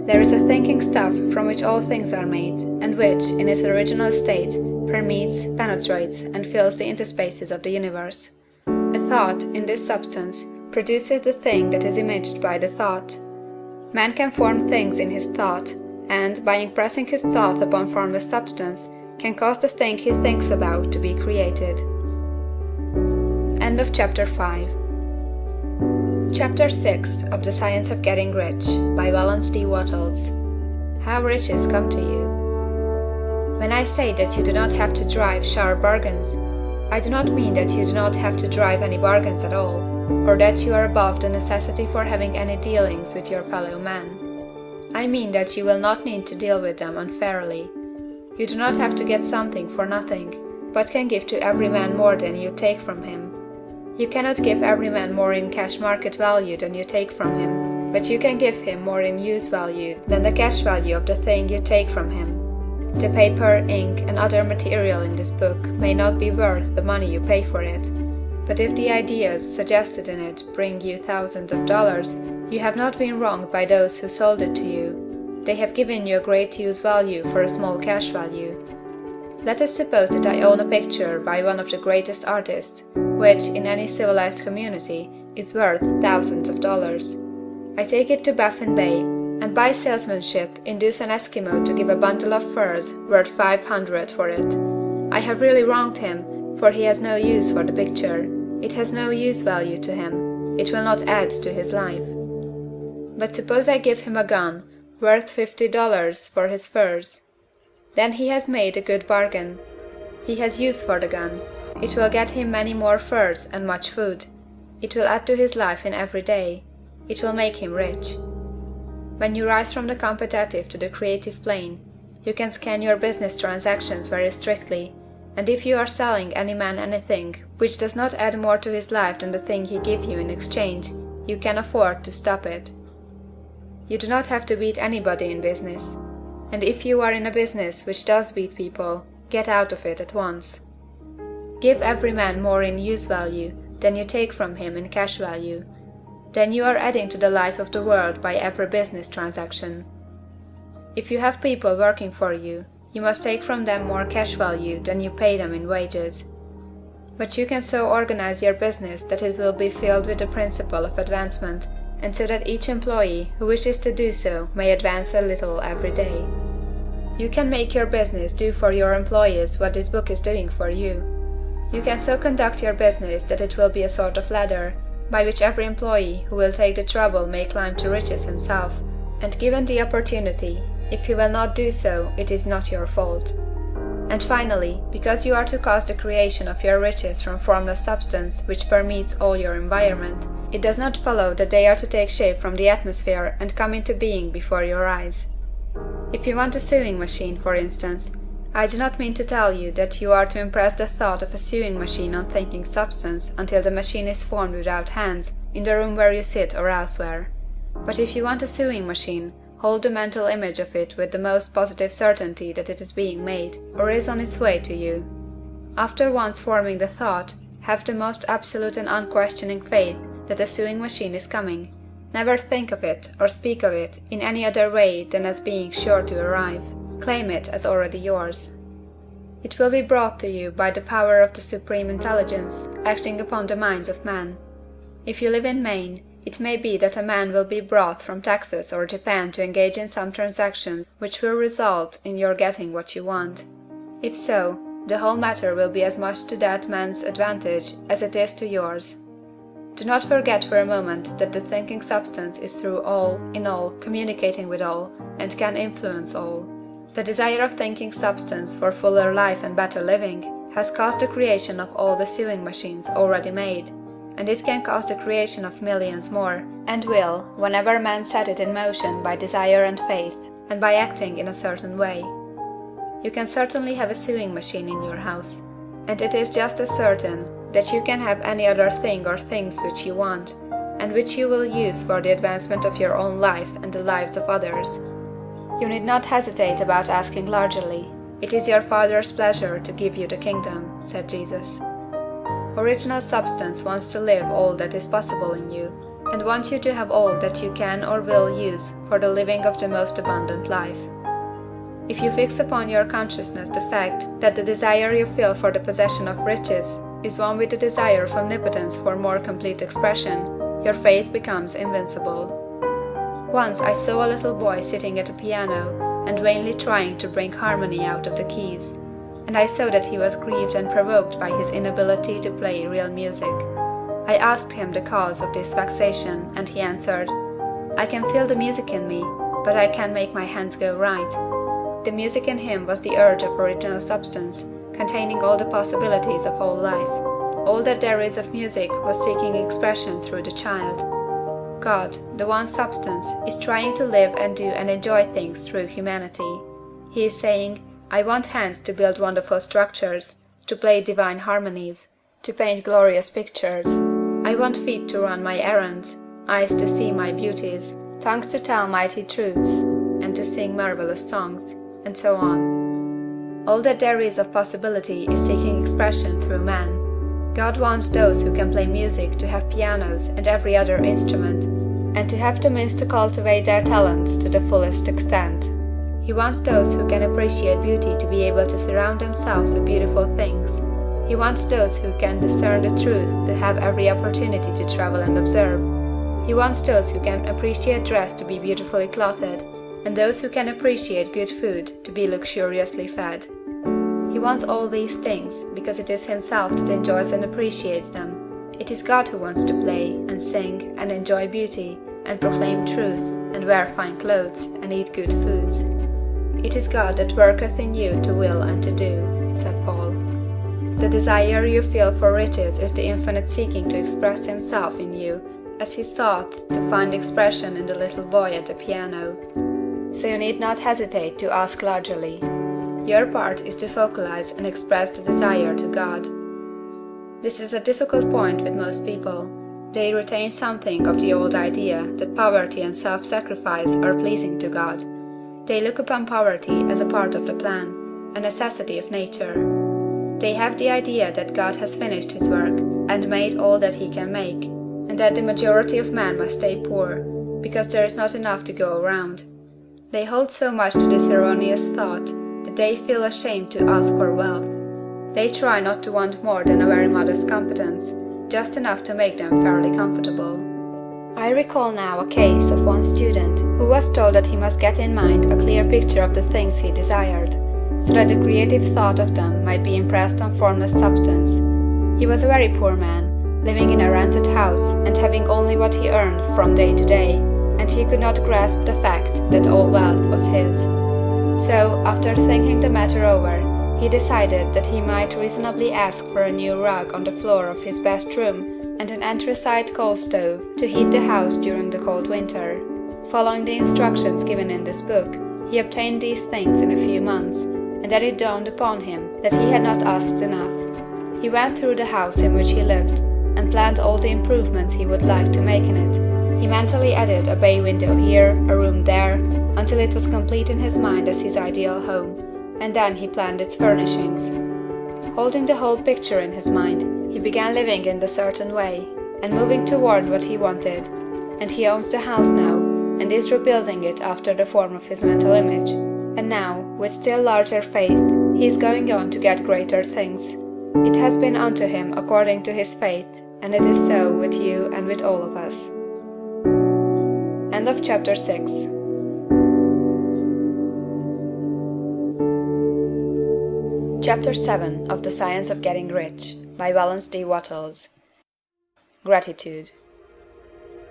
There is a thinking stuff from which all things are made, and which, in its original state, permeates, penetrates, and fills the interspaces of the universe. A thought, in this substance, produces the thing that is imaged by the thought. Man can form things in his thought, and, by impressing his thought upon formless substance, can cause the thing he thinks about to be created. End of Chapter 5. Chapter 6 of The Science of Getting Rich by Wallace D. Wattles. How riches come to you. When I say that you do not have to drive sharp bargains, I do not mean that you do not have to drive any bargains at all, or that you are above the necessity for having any dealings with your fellow men. I mean that you will not need to deal with them unfairly. You do not have to get something for nothing, but can give to every man more than you take from him. You cannot give every man more in cash market value than you take from him, but you can give him more in use value than the cash value of the thing you take from him. The paper, ink, and other material in this book may not be worth the money you pay for it, but if the ideas suggested in it bring you thousands of dollars, you have not been wronged by those who sold it to you. They have given you a great use value for a small cash value. Let us suppose that I own a picture by one of the greatest artists, which, in any civilized community, is worth thousands of dollars. I take it to Baffin Bay, and by salesmanship induce an Eskimo to give a bundle of furs worth $500 for it. I have really wronged him, for he has no use for the picture. It has no use value to him. It will not add to his life. But suppose I give him a gun worth $50 for his furs. Then he has made a good bargain. He has use for the gun. It will get him many more furs and much food. It will add to his life in every day. It will make him rich. When you rise from the competitive to the creative plane, you can scan your business transactions very strictly, and if you are selling any man anything which does not add more to his life than the thing he gives you in exchange, you can afford to stop it. You do not have to beat anybody in business, and if you are in a business which does beat people, get out of it at once. Give every man more in use value than you take from him in cash value. Then you are adding to the life of the world by every business transaction. If you have people working for you, you must take from them more cash value than you pay them in wages. But you can so organize your business that it will be filled with the principle of advancement, and so that each employee who wishes to do so may advance a little every day. You can make your business do for your employees what this book is doing for you. You can so conduct your business that it will be a sort of ladder, by which every employee who will take the trouble may climb to riches himself, and given the opportunity, if he will not do so, it is not your fault. And finally, because you are to cause the creation of your riches from formless substance which permeates all your environment, it does not follow that they are to take shape from the atmosphere and come into being before your eyes. If you want a sewing machine, for instance, I do not mean to tell you that you are to impress the thought of a sewing machine on thinking substance until the machine is formed without hands, in the room where you sit or elsewhere. But if you want a sewing machine, hold the mental image of it with the most positive certainty that it is being made, or is on its way to you. After once forming the thought, have the most absolute and unquestioning faith that a sewing machine is coming. Never think of it or speak of it in any other way than as being sure to arrive. Claim it as already yours. It will be brought to you by the power of the Supreme Intelligence acting upon the minds of men. If you live in Maine, it may be that a man will be brought from Texas or Japan to engage in some transaction which will result in your getting what you want. If so, the whole matter will be as much to that man's advantage as it is to yours. Do not forget for a moment that the thinking substance is through all, in all, communicating with all, and can influence all. The desire of thinking substance for fuller life and better living has caused the creation of all the sewing machines already made, and it can cause the creation of millions more, and will, whenever man set it in motion by desire and faith, and by acting in a certain way. You can certainly have a sewing machine in your house, and it is just as certain that you can have any other thing or things which you want, and which you will use for the advancement of your own life and the lives of others. You need not hesitate about asking largely. It is your Father's pleasure to give you the kingdom, said Jesus. Original substance wants to live all that is possible in you, and wants you to have all that you can or will use for the living of the most abundant life. If you fix upon your consciousness the fact that the desire you feel for the possession of riches is one with the desire of omnipotence for more complete expression, your faith becomes invincible. Once I saw a little boy sitting at a piano and vainly trying to bring harmony out of the keys, and I saw that he was grieved and provoked by his inability to play real music. I asked him the cause of this vexation, and he answered, "I can feel the music in me, but I can make my hands go right. The music in him was the urge of original substance, containing all the possibilities of all life. All that there is of music was seeking expression through the child. God, the one substance, is trying to live and do and enjoy things through humanity. He is saying, I want hands to build wonderful structures, to play divine harmonies, to paint glorious pictures. I want feet to run my errands, eyes to see my beauties, tongues to tell mighty truths, and to sing marvelous songs, and so on. All that there is of possibility is seeking expression through man. God wants those who can play music to have pianos and every other instrument, and to have the means to cultivate their talents to the fullest extent. He wants those who can appreciate beauty to be able to surround themselves with beautiful things. He wants those who can discern the truth to have every opportunity to travel and observe. He wants those who can appreciate dress to be beautifully clothed, and those who can appreciate good food to be luxuriously fed. He wants all these things because it is himself that enjoys and appreciates them. It is God who wants to play and sing and enjoy beauty and proclaim truth and wear fine clothes and eat good foods. It is God that worketh in you to will and to do, said Paul. The desire you feel for riches is the infinite seeking to express himself in you, as he sought to find expression in the little boy at the piano. So you need not hesitate to ask largely. Your part is to focalize and express the desire to God. This is a difficult point with most people. They retain something of the old idea that poverty and self-sacrifice are pleasing to God. They look upon poverty as a part of the plan, a necessity of nature. They have the idea that God has finished his work and made all that he can make, and that the majority of men must stay poor, because there is not enough to go around. They hold so much to this erroneous thought that they feel ashamed to ask for wealth. They try not to want more than a very modest competence, just enough to make them fairly comfortable. I recall now a case of one student who was told that he must get in mind a clear picture of the things he desired, so that the creative thought of them might be impressed on formless substance. He was a very poor man, living in a rented house and having only what he earned from day to day, and he could not grasp the fact that all wealth was his. So, after thinking the matter over, he decided that he might reasonably ask for a new rug on the floor of his best room and an anthracite coal stove to heat the house during the cold winter. Following the instructions given in this book, he obtained these things in a few months, and then it dawned upon him that he had not asked enough. He went through the house in which he lived, and planned all the improvements he would like to make in it. He mentally added a bay window here, a room there, until it was complete in his mind as his ideal home, and then he planned its furnishings. Holding the whole picture in his mind, he began living in the certain way, and moving toward what he wanted, and he owns the house now, and is rebuilding it after the form of his mental image, and now, with still larger faith, he is going on to get greater things. It has been unto him according to his faith, and it is so with you and with all of us. End of chapter 6. Chapter 7 of The Science of Getting Rich by Wallace D. Wattles. Gratitude.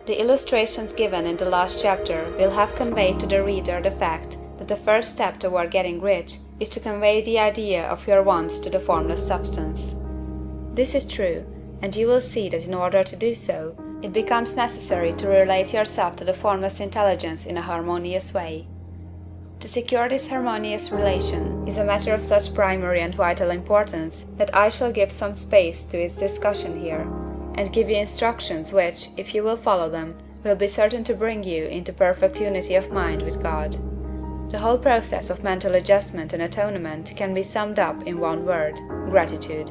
The illustrations given in the last chapter will have conveyed to the reader the fact that the first step toward getting rich is to convey the idea of your wants to the formless substance. This is true, and you will see that in order to do so, it becomes necessary to relate yourself to the formless intelligence in a harmonious way. To secure this harmonious relation is a matter of such primary and vital importance that I shall give some space to its discussion here, and give you instructions which, if you will follow them, will be certain to bring you into perfect unity of mind with God. The whole process of mental adjustment and atonement can be summed up in one word: gratitude.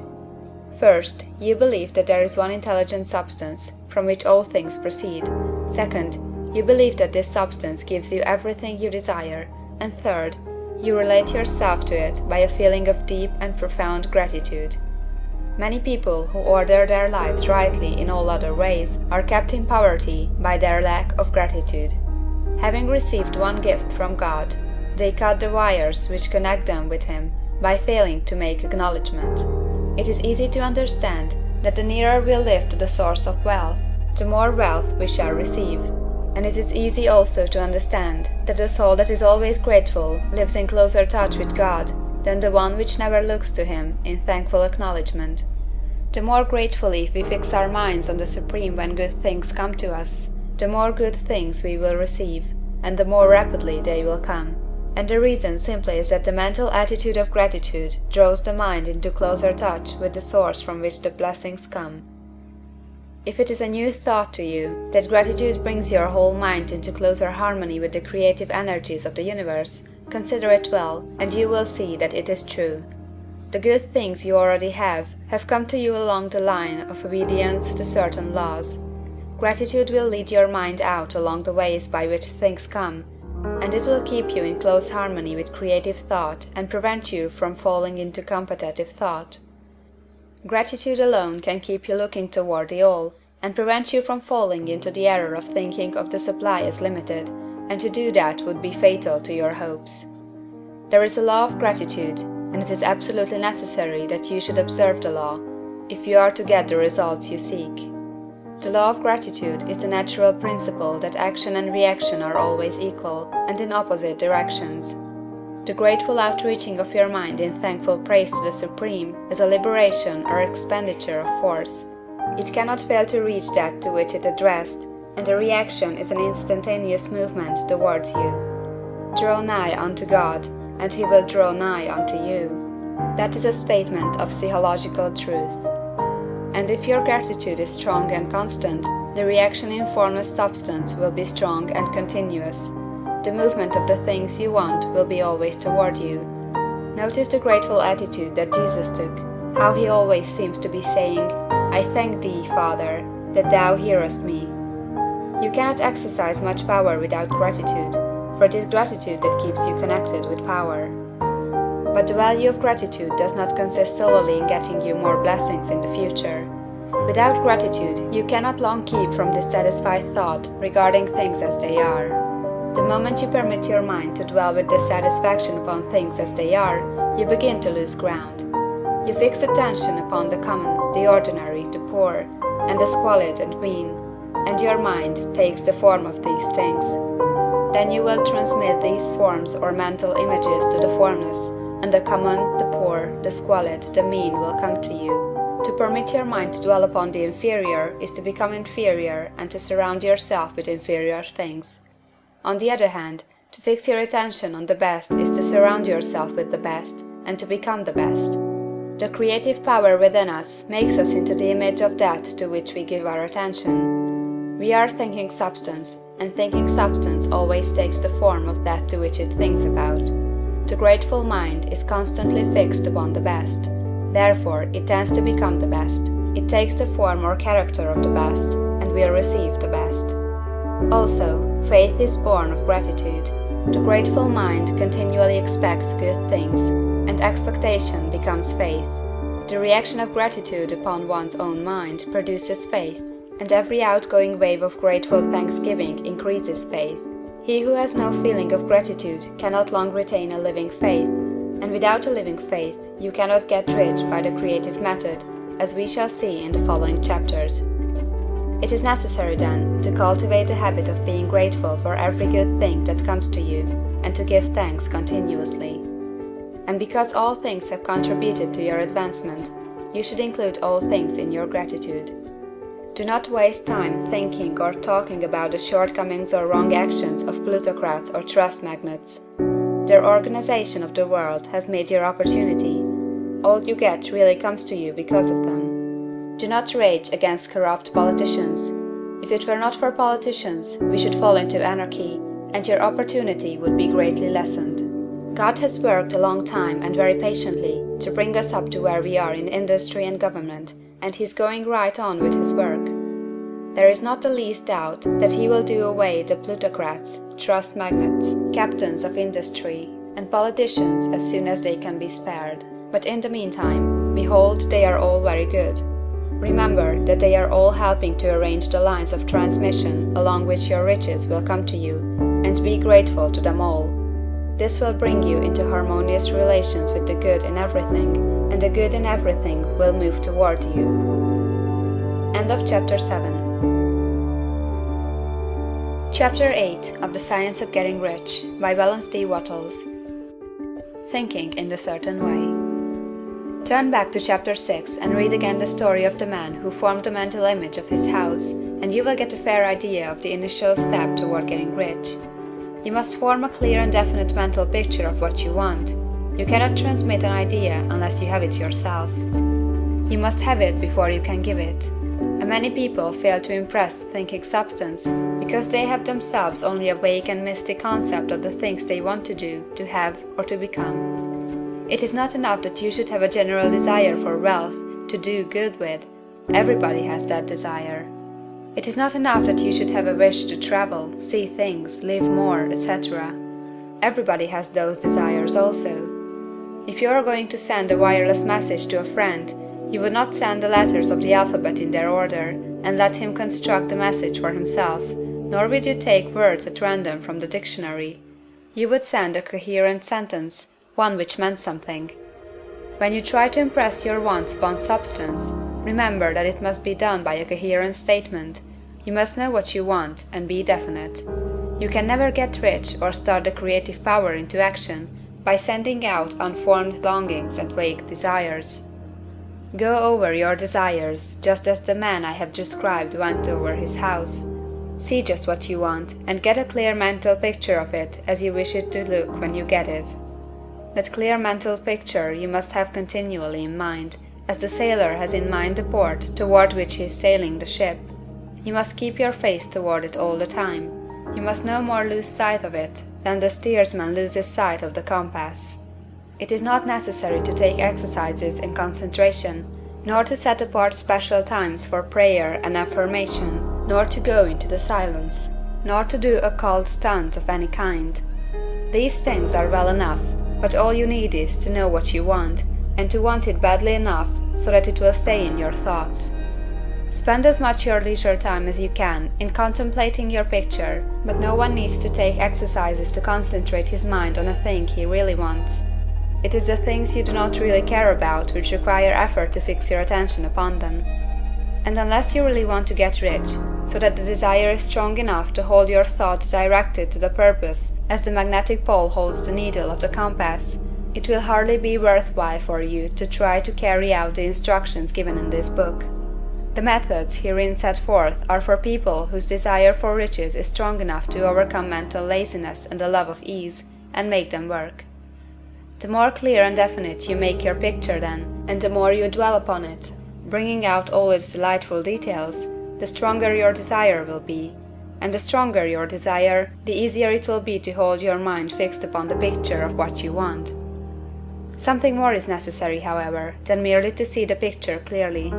First, you believe that there is one intelligent substance, from which all things proceed. Second, you believe that this substance gives you everything you desire. And third, you relate yourself to it by a feeling of deep and profound gratitude. Many people who order their lives rightly in all other ways are kept in poverty by their lack of gratitude. Having received one gift from God, they cut the wires which connect them with Him by failing to make acknowledgment. It is easy to understand that the nearer we live to the source of wealth, the more wealth we shall receive. And it is easy also to understand that the soul that is always grateful lives in closer touch with God than the one which never looks to him in thankful acknowledgment. The more gratefully we fix our minds on the Supreme when good things come to us, the more good things we will receive, and the more rapidly they will come. And the reason simply is that the mental attitude of gratitude draws the mind into closer touch with the source from which the blessings come. If it is a new thought to you that gratitude brings your whole mind into closer harmony with the creative energies of the universe, consider it well, and you will see that it is true. The good things you already have come to you along the line of obedience to certain laws. Gratitude will lead your mind out along the ways by which things come, and it will keep you in close harmony with creative thought and prevent you from falling into competitive thought. Gratitude alone can keep you looking toward the all, and prevent you from falling into the error of thinking of the supply as limited, and to do that would be fatal to your hopes. There is a law of gratitude, and it is absolutely necessary that you should observe the law, if you are to get the results you seek. The law of gratitude is the natural principle that action and reaction are always equal, and in opposite directions. The grateful outreaching of your mind in thankful praise to the Supreme is a liberation or expenditure of force. It cannot fail to reach that to which it addressed, and the reaction is an instantaneous movement towards you. Draw nigh unto God, and he will draw nigh unto you. That is a statement of psychological truth. And if your gratitude is strong and constant, the reaction in formless substance will be strong and continuous. The movement of the things you want will be always toward you. Notice the grateful attitude that Jesus took, how he always seems to be saying, I thank thee, Father, that thou hearest me. You cannot exercise much power without gratitude, for it is gratitude that keeps you connected with power. But the value of gratitude does not consist solely in getting you more blessings in the future. Without gratitude, you cannot long keep from dissatisfied thought regarding things as they are. The moment you permit your mind to dwell with dissatisfaction upon things as they are, you begin to lose ground. You fix attention upon the common, the ordinary, the poor, and the squalid and mean, and your mind takes the form of these things. Then you will transmit these forms or mental images to the formless, and the common, the poor, the squalid, the mean will come to you. To permit your mind to dwell upon the inferior is to become inferior and to surround yourself with inferior things. On the other hand, to fix your attention on the best is to surround yourself with the best, and to become the best. The creative power within us makes us into the image of that to which we give our attention. We are thinking substance, and thinking substance always takes the form of that to which it thinks about. The grateful mind is constantly fixed upon the best. Therefore, it tends to become the best. It takes the form or character of the best, and will receive the best. Also, faith is born of gratitude. The grateful mind continually expects good things, and expectation becomes faith. The reaction of gratitude upon one's own mind produces faith, and every outgoing wave of grateful thanksgiving increases faith. He who has no feeling of gratitude cannot long retain a living faith, and without a living faith you cannot get rich by the creative method, as we shall see in the following chapters. It is necessary, then, to cultivate the habit of being grateful for every good thing that comes to you, and to give thanks continuously. And because all things have contributed to your advancement, you should include all things in your gratitude. Do not waste time thinking or talking about the shortcomings or wrong actions of plutocrats or trust magnates. Their organization of the world has made your opportunity. All you get really comes to you because of them. Do not rage against corrupt politicians. If it were not for politicians, we should fall into anarchy, and your opportunity would be greatly lessened. God has worked a long time and very patiently to bring us up to where we are in industry and government, and He is going right on with His work. There is not the least doubt that He will do away the plutocrats, trust magnates, captains of industry, and politicians as soon as they can be spared. But in the meantime, behold, they are all very good. Remember that they are all helping to arrange the lines of transmission along which your riches will come to you, and be grateful to them all. This will bring you into harmonious relations with the good in everything, and the good in everything will move toward you. End of chapter 7. Chapter 8 of The Science of Getting Rich by Wallace D. Wattles. Thinking in the Certain Way. Turn back to Chapter 6 and read again the story of the man who formed the mental image of his house, and you will get a fair idea of the initial step toward getting rich. You must form a clear and definite mental picture of what you want. You cannot transmit an idea unless you have it yourself. You must have it before you can give it. And many people fail to impress the thinking substance because they have themselves only a vague and misty concept of the things they want to do, to have, or to become. It is not enough that you should have a general desire for wealth, to do good with. Everybody has that desire. It is not enough that you should have a wish to travel, see things, live more, etc. Everybody has those desires also. If you are going to send a wireless message to a friend, you would not send the letters of the alphabet in their order, and let him construct the message for himself, nor would you take words at random from the dictionary. You would send a coherent sentence, one which meant something. When you try to impress your wants upon substance, remember that it must be done by a coherent statement. You must know what you want, and be definite. You can never get rich or start the creative power into action by sending out unformed longings and vague desires. Go over your desires, just as the man I have described went over his house. See just what you want, and get a clear mental picture of it as you wish it to look when you get it. That clear mental picture you must have continually in mind, as the sailor has in mind the port toward which he is sailing the ship. You must keep your face toward it all the time. You must no more lose sight of it than the steersman loses sight of the compass. It is not necessary to take exercises in concentration, nor to set apart special times for prayer and affirmation, nor to go into the silence, nor to do occult stunt of any kind. These things are well enough, but all you need is to know what you want, and to want it badly enough so that it will stay in your thoughts. Spend as much your leisure time as you can in contemplating your picture, but no one needs to take exercises to concentrate his mind on a thing he really wants. It is the things you do not really care about which require effort to fix your attention upon them. And unless you really want to get rich, so that the desire is strong enough to hold your thoughts directed to the purpose as the magnetic pole holds the needle of the compass, it will hardly be worthwhile for you to try to carry out the instructions given in this book. The methods herein set forth are for people whose desire for riches is strong enough to overcome mental laziness and the love of ease, and make them work. The more clear and definite you make your picture then, and the more you dwell upon it, bringing out all its delightful details, the stronger your desire will be, and the stronger your desire, the easier it will be to hold your mind fixed upon the picture of what you want. Something more is necessary, however, than merely to see the picture clearly.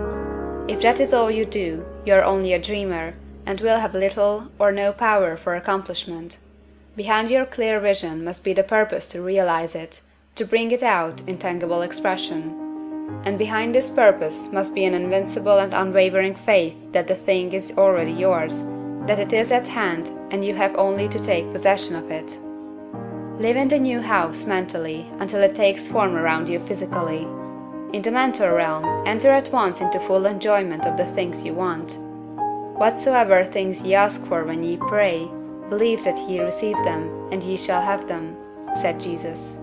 If that is all you do, you are only a dreamer, and will have little or no power for accomplishment. Behind your clear vision must be the purpose to realize it, to bring it out in tangible expression. And behind this purpose must be an invincible and unwavering faith that the thing is already yours, that it is at hand, and you have only to take possession of it. Live in the new house mentally until it takes form around you physically. In the mental realm, enter at once into full enjoyment of the things you want. Whatsoever things ye ask for when ye pray, believe that ye receive them, and ye shall have them, said Jesus.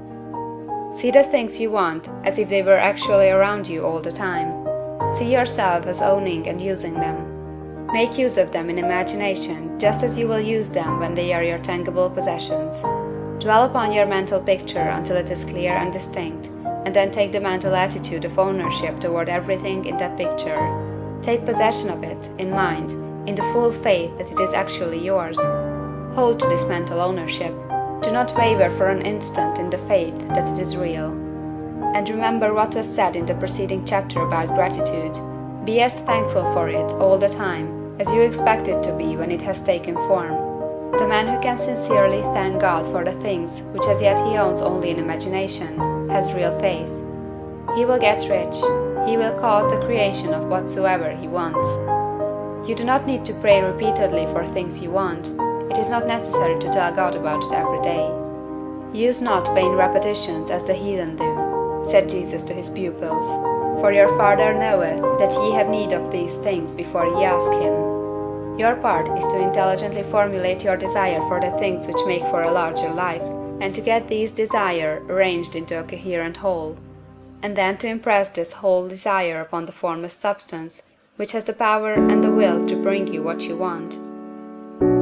See the things you want as if they were actually around you all the time. See yourself as owning and using them. Make use of them in imagination just as you will use them when they are your tangible possessions. Dwell upon your mental picture until it is clear and distinct, and then take the mental attitude of ownership toward everything in that picture. Take possession of it, in mind, in the full faith that it is actually yours. Hold to this mental ownership. Do not waver for an instant in the faith that it is real. And remember what was said in the preceding chapter about gratitude. Be as thankful for it all the time as you expect it to be when it has taken form. The man who can sincerely thank God for the things which as yet he owns only in imagination has real faith. He will get rich. He will cause the creation of whatsoever he wants. You do not need to pray repeatedly for things you want. It is not necessary to tell God about it every day. Use not vain repetitions as the heathen do, said Jesus to his pupils, for your Father knoweth that ye have need of these things before ye ask him. Your part is to intelligently formulate your desire for the things which make for a larger life, and to get these desire arranged into a coherent whole, and then to impress this whole desire upon the formless substance, which has the power and the will to bring you what you want.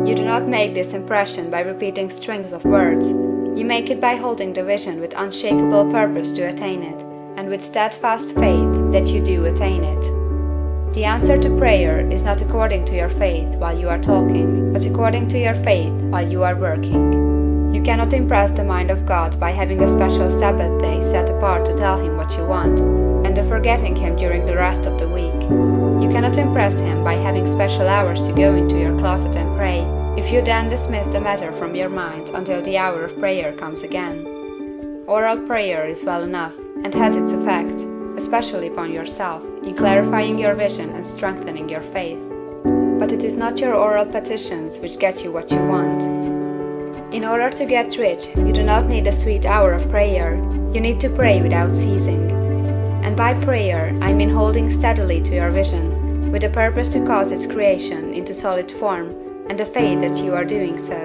You do not make this impression by repeating strings of words, you make it by holding the vision with unshakable purpose to attain it, and with steadfast faith that you do attain it. The answer to prayer is not according to your faith while you are talking, but according to your faith while you are working. You cannot impress the mind of God by having a special Sabbath day set apart to tell him what you want, and forgetting him during the rest of the week. You cannot impress him by having special hours to go into your closet and pray, if you then dismiss the matter from your mind until the hour of prayer comes again. Oral prayer is well enough, and has its effect, especially upon yourself, in clarifying your vision and strengthening your faith. But it is not your oral petitions which get you what you want. In order to get rich, you do not need a sweet hour of prayer, you need to pray without ceasing. And by prayer, I mean holding steadily to your vision, with the purpose to cause its creation into solid form, and the faith that you are doing so.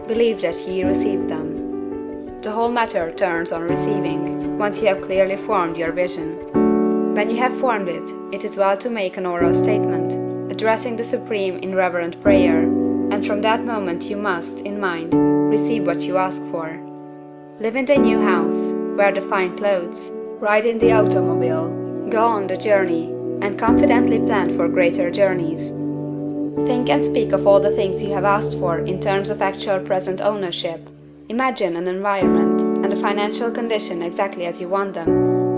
Believe that ye receive them. The whole matter turns on receiving, once you have clearly formed your vision. When you have formed it, it is well to make an oral statement, addressing the Supreme in reverent prayer, and from that moment you must, in mind, receive what you ask for. Live in the new house, wear the fine clothes, ride in the automobile, go on the journey, and confidently plan for greater journeys. Think and speak of all the things you have asked for in terms of actual present ownership. Imagine an environment and a financial condition exactly as you want them,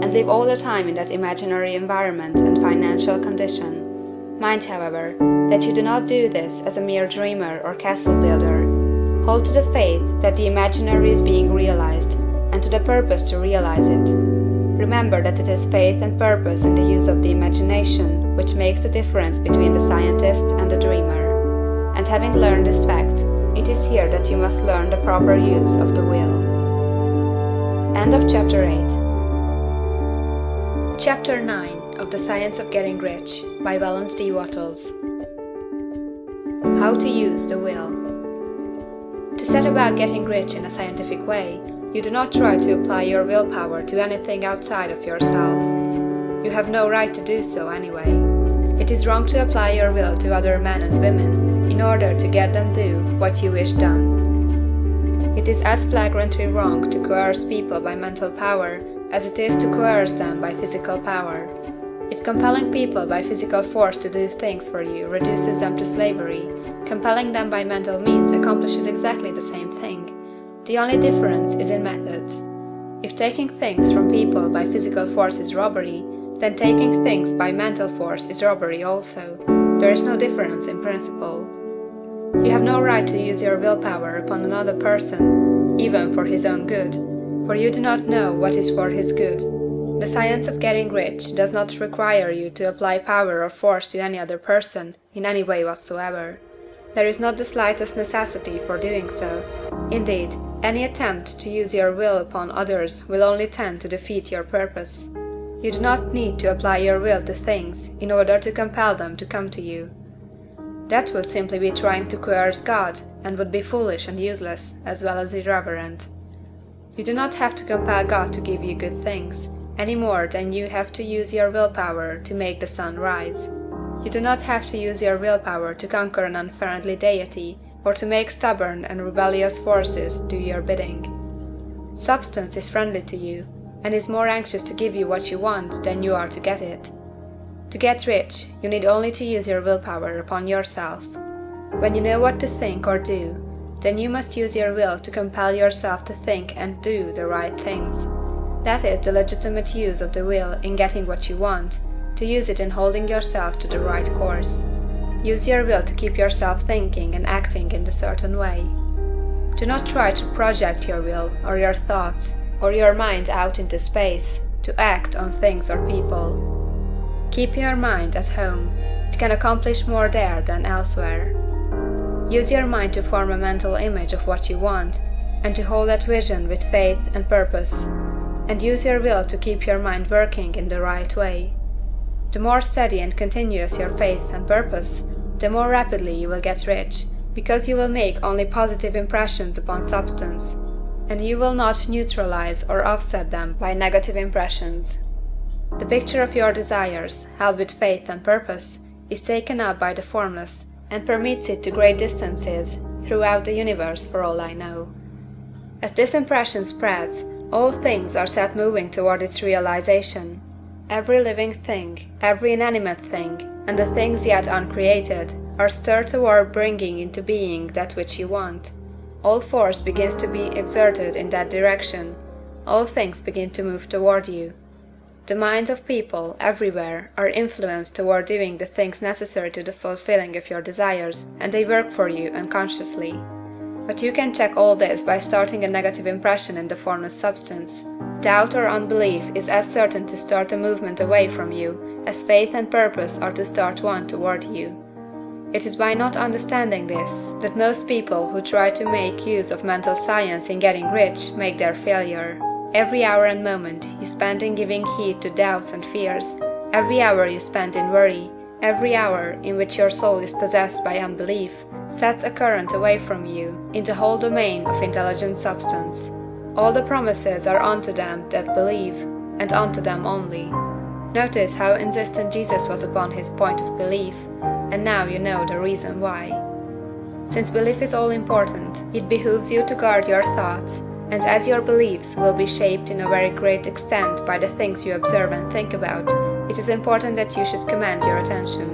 and live all the time in that imaginary environment and financial condition. Mind, however, that you do not do this as a mere dreamer or castle builder. Hold to the faith that the imaginary is being realized, and to the purpose to realize it. Remember that it is faith and purpose in the use of the imagination which makes the difference between the scientist and the dreamer. And having learned this fact, it is here that you must learn the proper use of the will. End of Chapter 8. Chapter 9 of The Science of Getting Rich by Wallace D. Wattles. How to use the will. To set about getting rich in a scientific way, you do not try to apply your willpower to anything outside of yourself. You have no right to do so anyway. It is wrong to apply your will to other men and women in order to get them do what you wish done. It is as flagrantly wrong to coerce people by mental power as it is to coerce them by physical power. If compelling people by physical force to do things for you reduces them to slavery, compelling them by mental means accomplishes exactly the same thing. The only difference is in methods. If taking things from people by physical force is robbery, then taking things by mental force is robbery also. There is no difference in principle. You have no right to use your willpower upon another person, even for his own good, for you do not know what is for his good. The science of getting rich does not require you to apply power or force to any other person, in any way whatsoever. There is not the slightest necessity for doing so. Indeed, any attempt to use your will upon others will only tend to defeat your purpose. You do not need to apply your will to things in order to compel them to come to you. That would simply be trying to coerce God, and would be foolish and useless, as well as irreverent. You do not have to compel God to give you good things, any more than you have to use your willpower to make the sun rise. You do not have to use your willpower to conquer an unfriendly deity, or to make stubborn and rebellious forces do your bidding. Substance is friendly to you, and is more anxious to give you what you want than you are to get it. To get rich, you need only to use your willpower upon yourself. When you know what to think or do, then you must use your will to compel yourself to think and do the right things. That is the legitimate use of the will in getting what you want, to use it in holding yourself to the right course. Use your will to keep yourself thinking and acting in a certain way. Do not try to project your will, or your thoughts, or your mind out into space, to act on things or people. Keep your mind at home. It can accomplish more there than elsewhere. Use your mind to form a mental image of what you want, and to hold that vision with faith and purpose, and use your will to keep your mind working in the right way. The more steady and continuous your faith and purpose, the more rapidly you will get rich, because you will make only positive impressions upon substance, and you will not neutralize or offset them by negative impressions. The picture of your desires, held with faith and purpose, is taken up by the Formless, and permits it to great distances throughout the universe for all I know. As this impression spreads, all things are set moving toward its realization. Every living thing, every inanimate thing, and the things yet uncreated, are stirred toward bringing into being that which you want. All force begins to be exerted in that direction. All things begin to move toward you. The minds of people, everywhere, are influenced toward doing the things necessary to the fulfilling of your desires, and they work for you unconsciously. But you can check all this by starting a negative impression in the formless substance. Doubt or unbelief is as certain to start a movement away from you as faith and purpose are to start one toward you. It is by not understanding this that most people who try to make use of mental science in getting rich make their failure. Every hour and moment you spend in giving heed to doubts and fears, every hour you spend in worry, every hour in which your soul is possessed by unbelief, sets a current away from you in the whole domain of intelligent substance. All the promises are unto them that believe, and unto them only. Notice how insistent Jesus was upon his point of belief, and now you know the reason why. Since belief is all important, it behooves you to guard your thoughts, and as your beliefs will be shaped in a very great extent by the things you observe and think about, it is important that you should command your attention.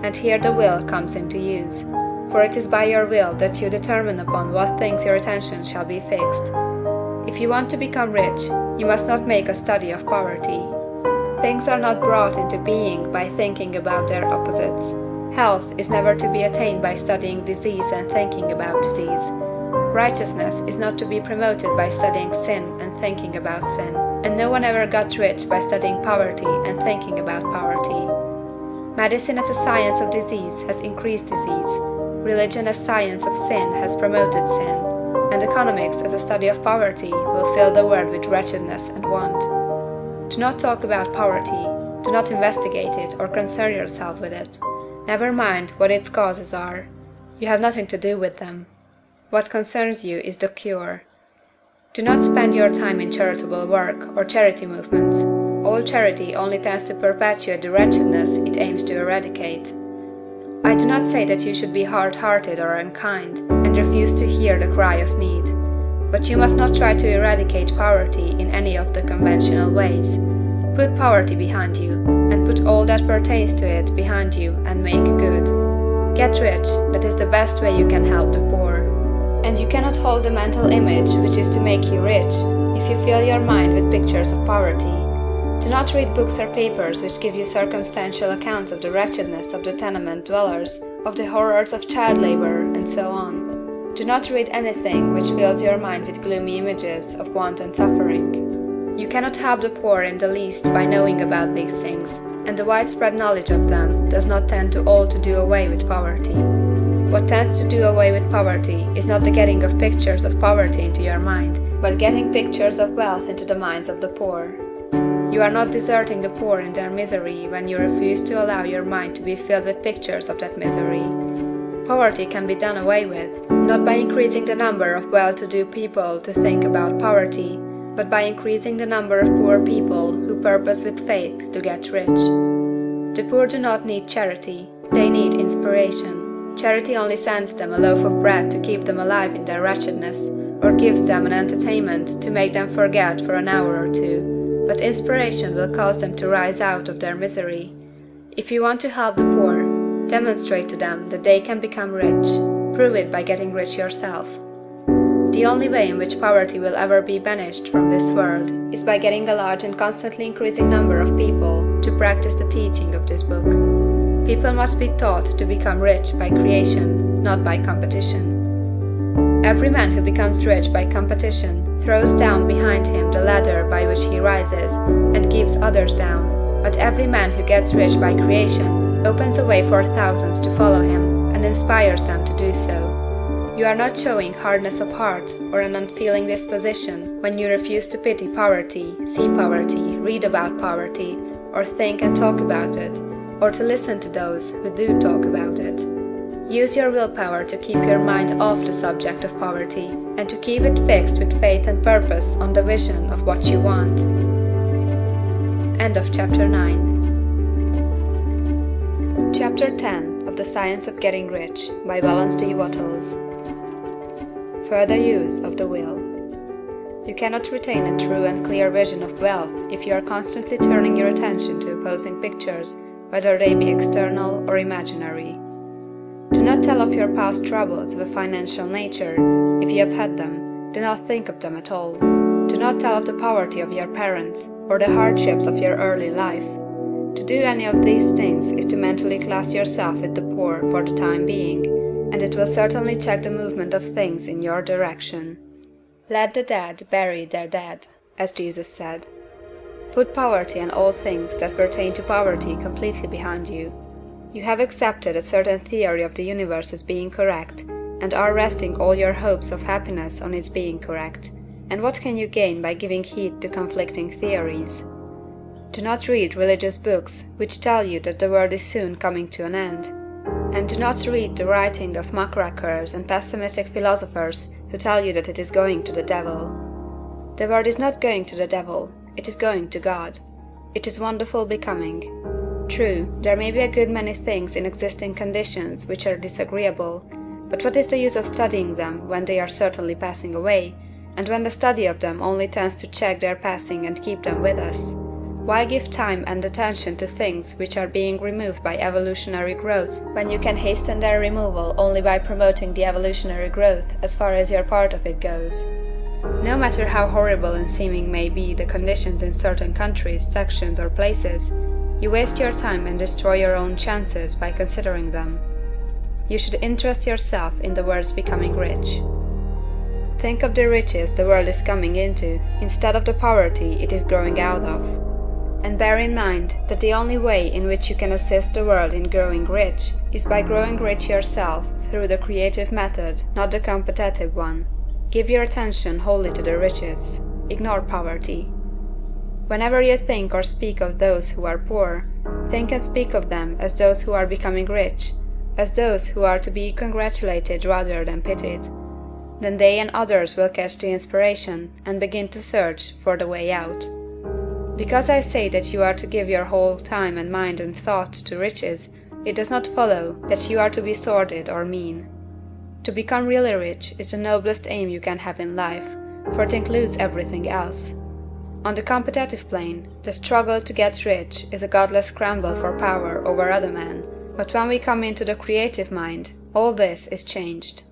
And here the will comes into use, for it is by your will that you determine upon what things your attention shall be fixed. If you want to become rich, you must not make a study of poverty. Things are not brought into being by thinking about their opposites. Health is never to be attained by studying disease and thinking about disease. Righteousness is not to be promoted by studying sin and thinking about sin, and no one ever got rich by studying poverty and thinking about poverty. Medicine as a science of disease has increased disease, religion as science of sin has promoted sin, and economics as a study of poverty will fill the world with wretchedness and want. Do not talk about poverty, do not investigate it or concern yourself with it. Never mind what its causes are. You have nothing to do with them. What concerns you is the cure. Do not spend your time in charitable work or charity movements. All charity only tends to perpetuate the wretchedness it aims to eradicate. I do not say that you should be hard-hearted or unkind and refuse to hear the cry of need, but you must not try to eradicate poverty in any of the conventional ways. Put poverty behind you, and put all that pertains to it behind you, and make good. Get rich, that is the best way you can help the poor. And you cannot hold the mental image which is to make you rich, if you fill your mind with pictures of poverty. Do not read books or papers which give you circumstantial accounts of the wretchedness of the tenement dwellers, of the horrors of child labor, and so on. Do not read anything which fills your mind with gloomy images of want and suffering. You cannot help the poor in the least by knowing about these things, and the widespread knowledge of them does not tend to all to do away with poverty. What tends to do away with poverty is not the getting of pictures of poverty into your mind, but getting pictures of wealth into the minds of the poor. You are not deserting the poor in their misery when you refuse to allow your mind to be filled with pictures of that misery. Poverty can be done away with, not by increasing the number of well-to-do people to think about poverty, but by increasing the number of poor people who purpose with faith to get rich. The poor do not need charity, they need inspiration. Charity only sends them a loaf of bread to keep them alive in their wretchedness, or gives them an entertainment to make them forget for an hour or two, but inspiration will cause them to rise out of their misery. If you want to help the poor, demonstrate to them that they can become rich. Prove it by getting rich yourself. The only way in which poverty will ever be banished from this world is by getting a large and constantly increasing number of people to practice the teaching of this book. People must be taught to become rich by creation, not by competition. Every man who becomes rich by competition throws down behind him the ladder by which he rises, and keeps others down. But every man who gets rich by creation opens a way for thousands to follow him, and inspires them to do so. You are not showing hardness of heart or an unfeeling disposition when you refuse to pity poverty, see poverty, read about poverty, or think and talk about it, or to listen to those who do talk about it. Use your willpower to keep your mind off the subject of poverty, and to keep it fixed with faith and purpose on the vision of what you want. End of Chapter 9. Chapter 10 of The Science of Getting Rich by Wallace D. Wattles. Further use of the will. You cannot retain a true and clear vision of wealth if you are constantly turning your attention to opposing pictures, whether they be external or imaginary. Do not tell of your past troubles of a financial nature, if you have had them. Do not think of them at all. Do not tell of the poverty of your parents, or the hardships of your early life. To do any of these things is to mentally class yourself with the poor for the time being, and it will certainly check the movement of things in your direction. Let the dead bury their dead, as Jesus said. Put poverty and all things that pertain to poverty completely behind you. You have accepted a certain theory of the universe as being correct, and are resting all your hopes of happiness on its being correct. And what can you gain by giving heed to conflicting theories? Do not read religious books which tell you that the world is soon coming to an end. And do not read the writing of muckrakers and pessimistic philosophers who tell you that it is going to the devil. The world is not going to the devil, it is going to God. It is wonderful becoming. True, there may be a good many things in existing conditions which are disagreeable, but what is the use of studying them when they are certainly passing away, and when the study of them only tends to check their passing and keep them with us? Why give time and attention to things which are being removed by evolutionary growth, when you can hasten their removal only by promoting the evolutionary growth as far as your part of it goes? No matter how horrible and seeming may be the conditions in certain countries, sections, or places, you waste your time and destroy your own chances by considering them. You should interest yourself in the world's becoming rich. Think of the riches the world is coming into, instead of the poverty it is growing out of. And bear in mind that the only way in which you can assist the world in growing rich is by growing rich yourself through the creative method, not the competitive one. Give your attention wholly to the riches. Ignore poverty. Whenever you think or speak of those who are poor, think and speak of them as those who are becoming rich, as those who are to be congratulated rather than pitied. Then they and others will catch the inspiration and begin to search for the way out. Because I say that you are to give your whole time and mind and thought to riches, it does not follow that you are to be sordid or mean. To become really rich is the noblest aim you can have in life, for it includes everything else. On the competitive plane, the struggle to get rich is a godless scramble for power over other men, but when we come into the creative mind, all this is changed.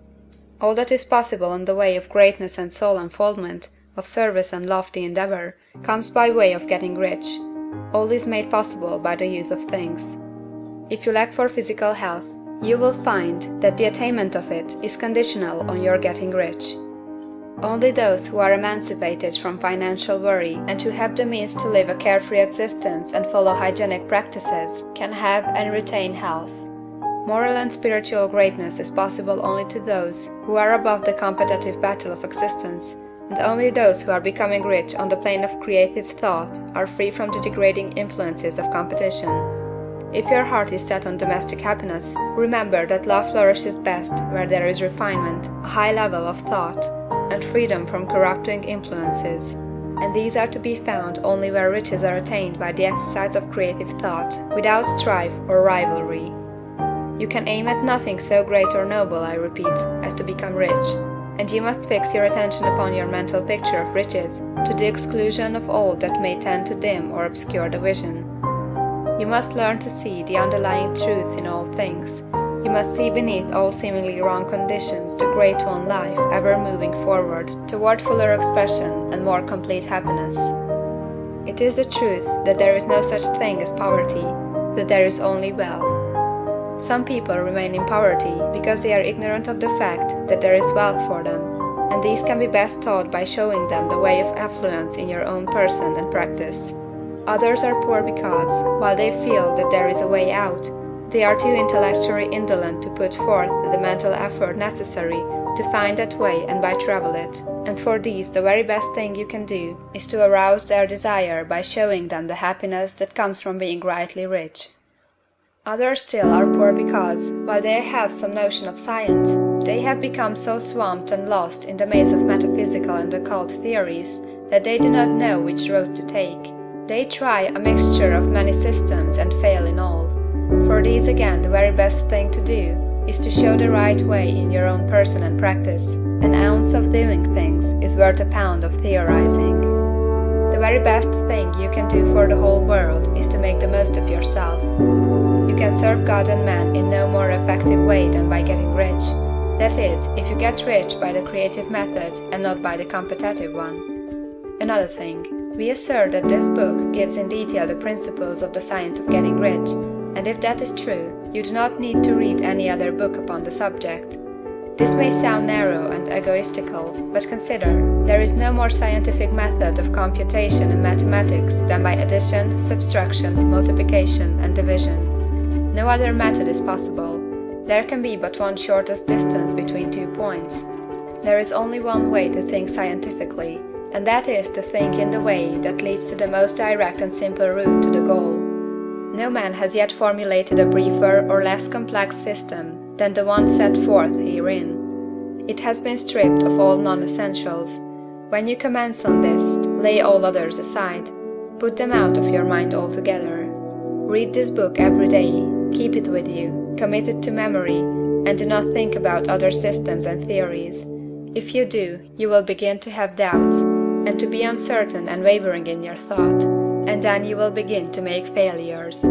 All that is possible in the way of greatness and soul unfoldment, of service and lofty endeavor, comes by way of getting rich. All is made possible by the use of things. If you lack for physical health, you will find that the attainment of it is conditional on your getting rich. Only those who are emancipated from financial worry and who have the means to live a carefree existence and follow hygienic practices can have and retain health. Moral and spiritual greatness is possible only to those who are above the competitive battle of existence, and only those who are becoming rich on the plane of creative thought are free from the degrading influences of competition. If your heart is set on domestic happiness, remember that love flourishes best where there is refinement, a high level of thought, and freedom from corrupting influences, and these are to be found only where riches are attained by the exercise of creative thought, without strife or rivalry. You can aim at nothing so great or noble, I repeat, as to become rich, and you must fix your attention upon your mental picture of riches, to the exclusion of all that may tend to dim or obscure the vision. You must learn to see the underlying truth in all things. You must see beneath all seemingly wrong conditions the great one life ever moving forward toward fuller expression and more complete happiness. It is the truth that there is no such thing as poverty, that there is only wealth. Some people remain in poverty because they are ignorant of the fact that there is wealth for them, and these can be best taught by showing them the way of affluence in your own person and practice. Others are poor because, while they feel that there is a way out, they are too intellectually indolent to put forth the mental effort necessary to find that way and by travel it, and for these the very best thing you can do is to arouse their desire by showing them the happiness that comes from being rightly rich. Others still are poor because, while they have some notion of science, they have become so swamped and lost in the maze of metaphysical and occult theories that they do not know which road to take. They try a mixture of many systems and fail in all. For these again the very best thing to do is to show the right way in your own person and practice. An ounce of doing things is worth a pound of theorizing. The very best thing you can do for the whole world is to make the most of yourself. You can serve God and man in no more effective way than by getting rich. That is, if you get rich by the creative method and not by the competitive one. Another thing, we assert that this book gives in detail the principles of the science of getting rich, and if that is true, you do not need to read any other book upon the subject. This may sound narrow and egoistical, but consider, there is no more scientific method of computation in mathematics than by addition, subtraction, multiplication, and division. No other method is possible. There can be but one shortest distance between 2 points. There is only one way to think scientifically, and that is to think in the way that leads to the most direct and simple route to the goal. No man has yet formulated a briefer or less complex system than the one set forth herein. It has been stripped of all non-essentials. When you commence on this, lay all others aside. Put them out of your mind altogether. Read this book every day, keep it with you, commit it to memory, and do not think about other systems and theories. If you do, you will begin to have doubts, and to be uncertain and wavering in your thought, and then you will begin to make failures.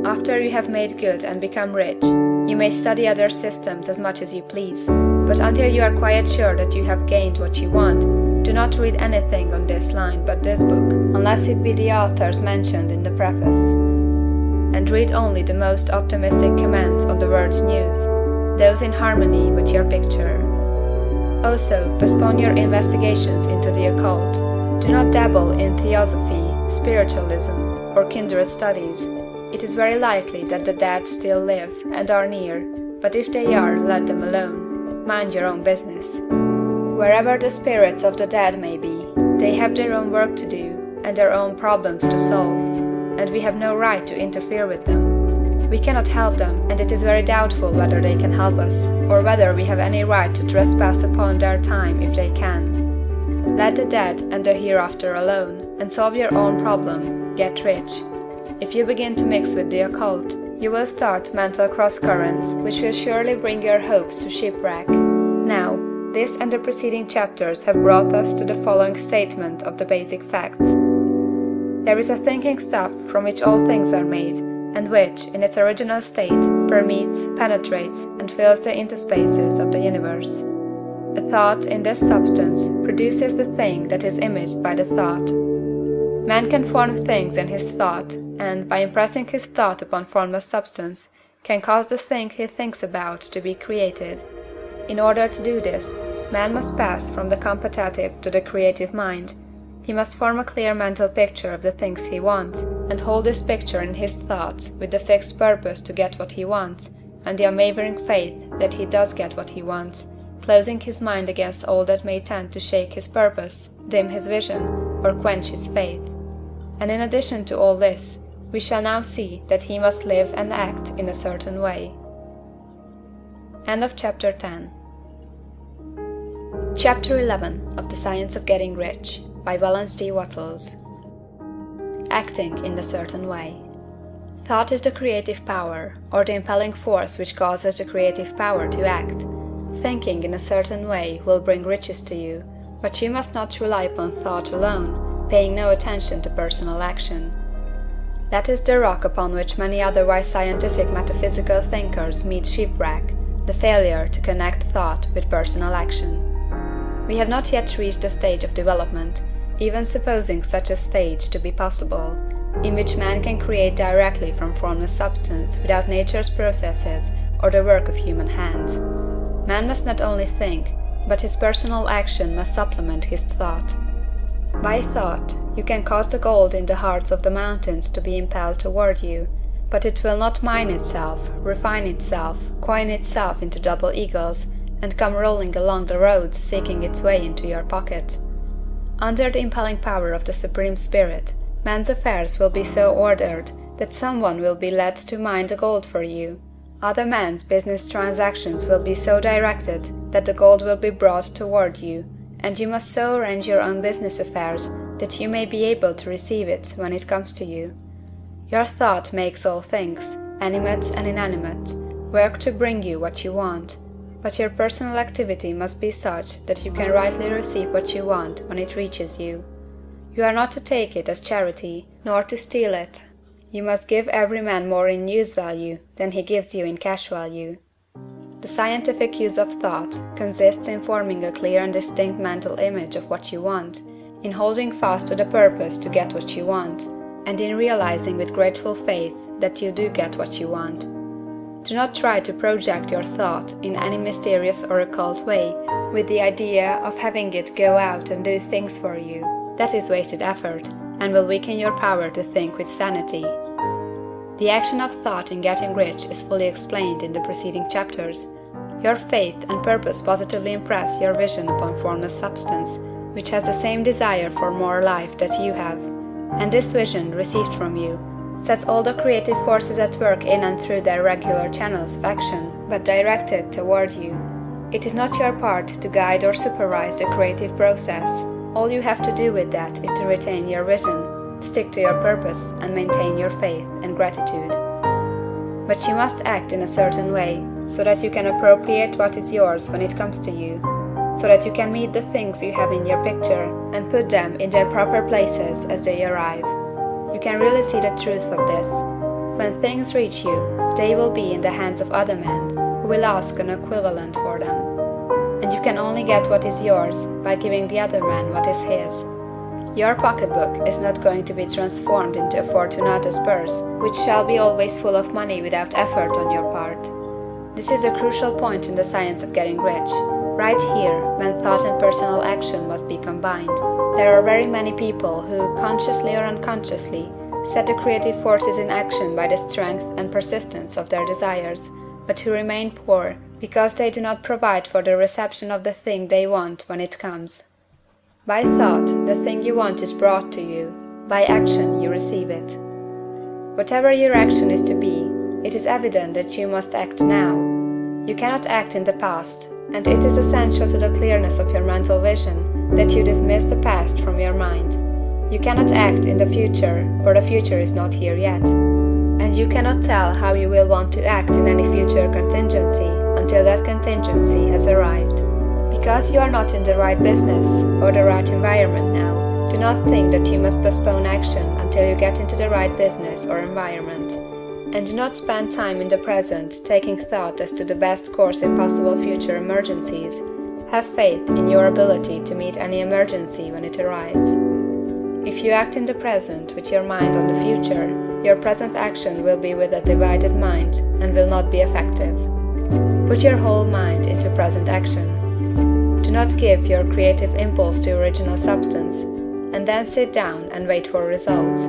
After you have made good and become rich, you may study other systems as much as you please, but until you are quite sure that you have gained what you want, do not read anything on this line but this book, unless it be the authors mentioned in the preface. And read only the most optimistic comments on the world's news, those in harmony with your picture. Also, postpone your investigations into the occult. Do not dabble in theosophy, spiritualism, or kindred studies. It is very likely that the dead still live and are near, but if they are, let them alone. Mind your own business. Wherever the spirits of the dead may be, they have their own work to do and their own problems to solve, and we have no right to interfere with them. We cannot help them, and it is very doubtful whether they can help us, or whether we have any right to trespass upon their time if they can. Let the dead and the hereafter alone, and solve your own problem, get rich. If you begin to mix with the occult, you will start mental cross-currents which will surely bring your hopes to shipwreck. Now, this and the preceding chapters have brought us to the following statement of the basic facts. There is a thinking stuff from which all things are made, and which, in its original state, permeates, penetrates, and fills the interspaces of the universe. A thought in this substance produces the thing that is imaged by the thought. Man can form things in his thought, and, by impressing his thought upon formless substance, can cause the thing he thinks about to be created. In order to do this, man must pass from the competitive to the creative mind. He must form a clear mental picture of the things he wants, and hold this picture in his thoughts with the fixed purpose to get what he wants, and the unwavering faith that he does get what he wants, closing his mind against all that may tend to shake his purpose, dim his vision, or quench his faith. And in addition to all this, we shall now see that he must live and act in a certain way. End of Chapter 10. Chapter 11 of The Science of Getting Rich by Wallace D. Wattles. Acting in a certain way. Thought is the creative power, or the impelling force which causes the creative power to act. Thinking in a certain way will bring riches to you, but you must not rely upon thought alone, paying no attention to personal action. That is the rock upon which many otherwise scientific metaphysical thinkers meet shipwreck, the failure to connect thought with personal action. We have not yet reached the stage of development, even supposing such a stage to be possible, in which man can create directly from formless substance without nature's processes or the work of human hands. Man must not only think, but his personal action must supplement his thought. By thought, you can cause the gold in the hearts of the mountains to be impelled toward you, but it will not mine itself, refine itself, coin itself into double eagles, and come rolling along the roads seeking its way into your pocket. Under the impelling power of the Supreme Spirit, man's affairs will be so ordered that someone will be led to mine the gold for you. Other men's business transactions will be so directed that the gold will be brought toward you, and you must so arrange your own business affairs that you may be able to receive it when it comes to you. Your thought makes all things, animate and inanimate, work to bring you what you want, but your personal activity must be such that you can rightly receive what you want when it reaches you. You are not to take it as charity, nor to steal it. You must give every man more in use value than he gives you in cash value. The scientific use of thought consists in forming a clear and distinct mental image of what you want, in holding fast to the purpose to get what you want, and in realizing with grateful faith that you do get what you want. Do not try to project your thought in any mysterious or occult way, with the idea of having it go out and do things for you. That is wasted effort, and will weaken your power to think with sanity. The action of thought in getting rich is fully explained in the preceding chapters. Your faith and purpose positively impress your vision upon formless substance, which has the same desire for more life that you have, and this vision, received from you, sets all the creative forces at work in and through their regular channels of action, but directed toward you. It is not your part to guide or supervise the creative process. All you have to do with that is to retain your vision, stick to your purpose, and maintain your faith and gratitude. But you must act in a certain way, so that you can appropriate what is yours when it comes to you, so that you can meet the things you have in your picture and put them in their proper places as they arrive. You can really see the truth of this. When things reach you, they will be in the hands of other men, who will ask an equivalent for them. And you can only get what is yours by giving the other man what is his. Your pocketbook is not going to be transformed into a Fortunatus purse, which shall be always full of money without effort on your part. This is a crucial point in the science of getting rich. Right here, when thought and personal action must be combined, there are very many people who, consciously or unconsciously, set the creative forces in action by the strength and persistence of their desires, but who remain poor because they do not provide for the reception of the thing they want when it comes. By thought, the thing you want is brought to you. By action, you receive it. Whatever your action is to be, it is evident that you must act now. You cannot act in the past, and it is essential to the clearness of your mental vision that you dismiss the past from your mind. You cannot act in the future, for the future is not here yet. And you cannot tell how you will want to act in any future contingency until that contingency has arrived. Because you are not in the right business or the right environment now, do not think that you must postpone action until you get into the right business or environment. And do not spend time in the present taking thought as to the best course in possible future emergencies. Have faith in your ability to meet any emergency when it arrives. If you act in the present with your mind on the future, your present action will be with a divided mind and will not be effective. Put your whole mind into present action. Do not give your creative impulse to original substance, and then sit down and wait for results.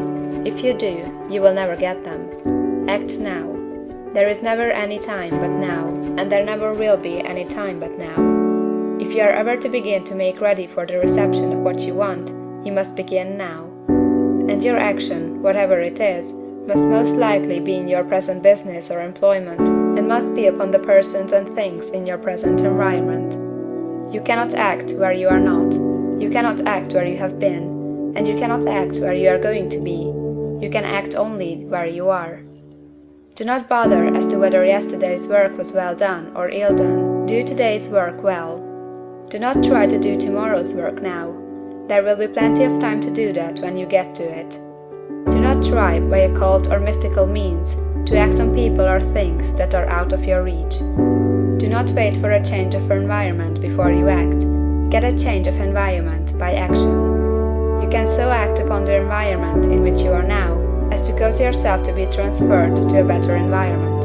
If you do, you will never get them. Act now. There is never any time but now, and there never will be any time but now. If you are ever to begin to make ready for the reception of what you want, you must begin now. And your action, whatever it is, must most likely be in your present business or employment, and must be upon the persons and things in your present environment. You cannot act where you are not, you cannot act where you have been, and you cannot act where you are going to be. You can act only where you are. Do not bother as to whether yesterday's work was well done or ill done. Do today's work well. Do not try to do tomorrow's work now. There will be plenty of time to do that when you get to it. Do not try, by occult or mystical means, to act on people or things that are out of your reach. Do not wait for a change of environment before you act. Get a change of environment by action. You can so act upon the environment in which you are now as to cause yourself to be transferred to a better environment.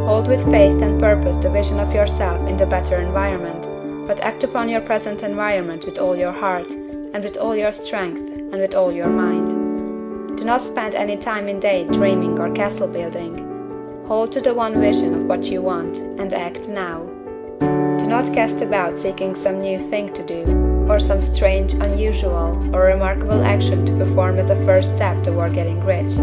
Hold with faith and purpose the vision of yourself in the better environment, but act upon your present environment with all your heart, and with all your strength, and with all your mind. Do not spend any time in daydreaming or castle building. Hold to the one vision of what you want, and act now. Do not cast about seeking some new thing to do, or some strange, unusual, or remarkable action to perform as a first step toward getting rich.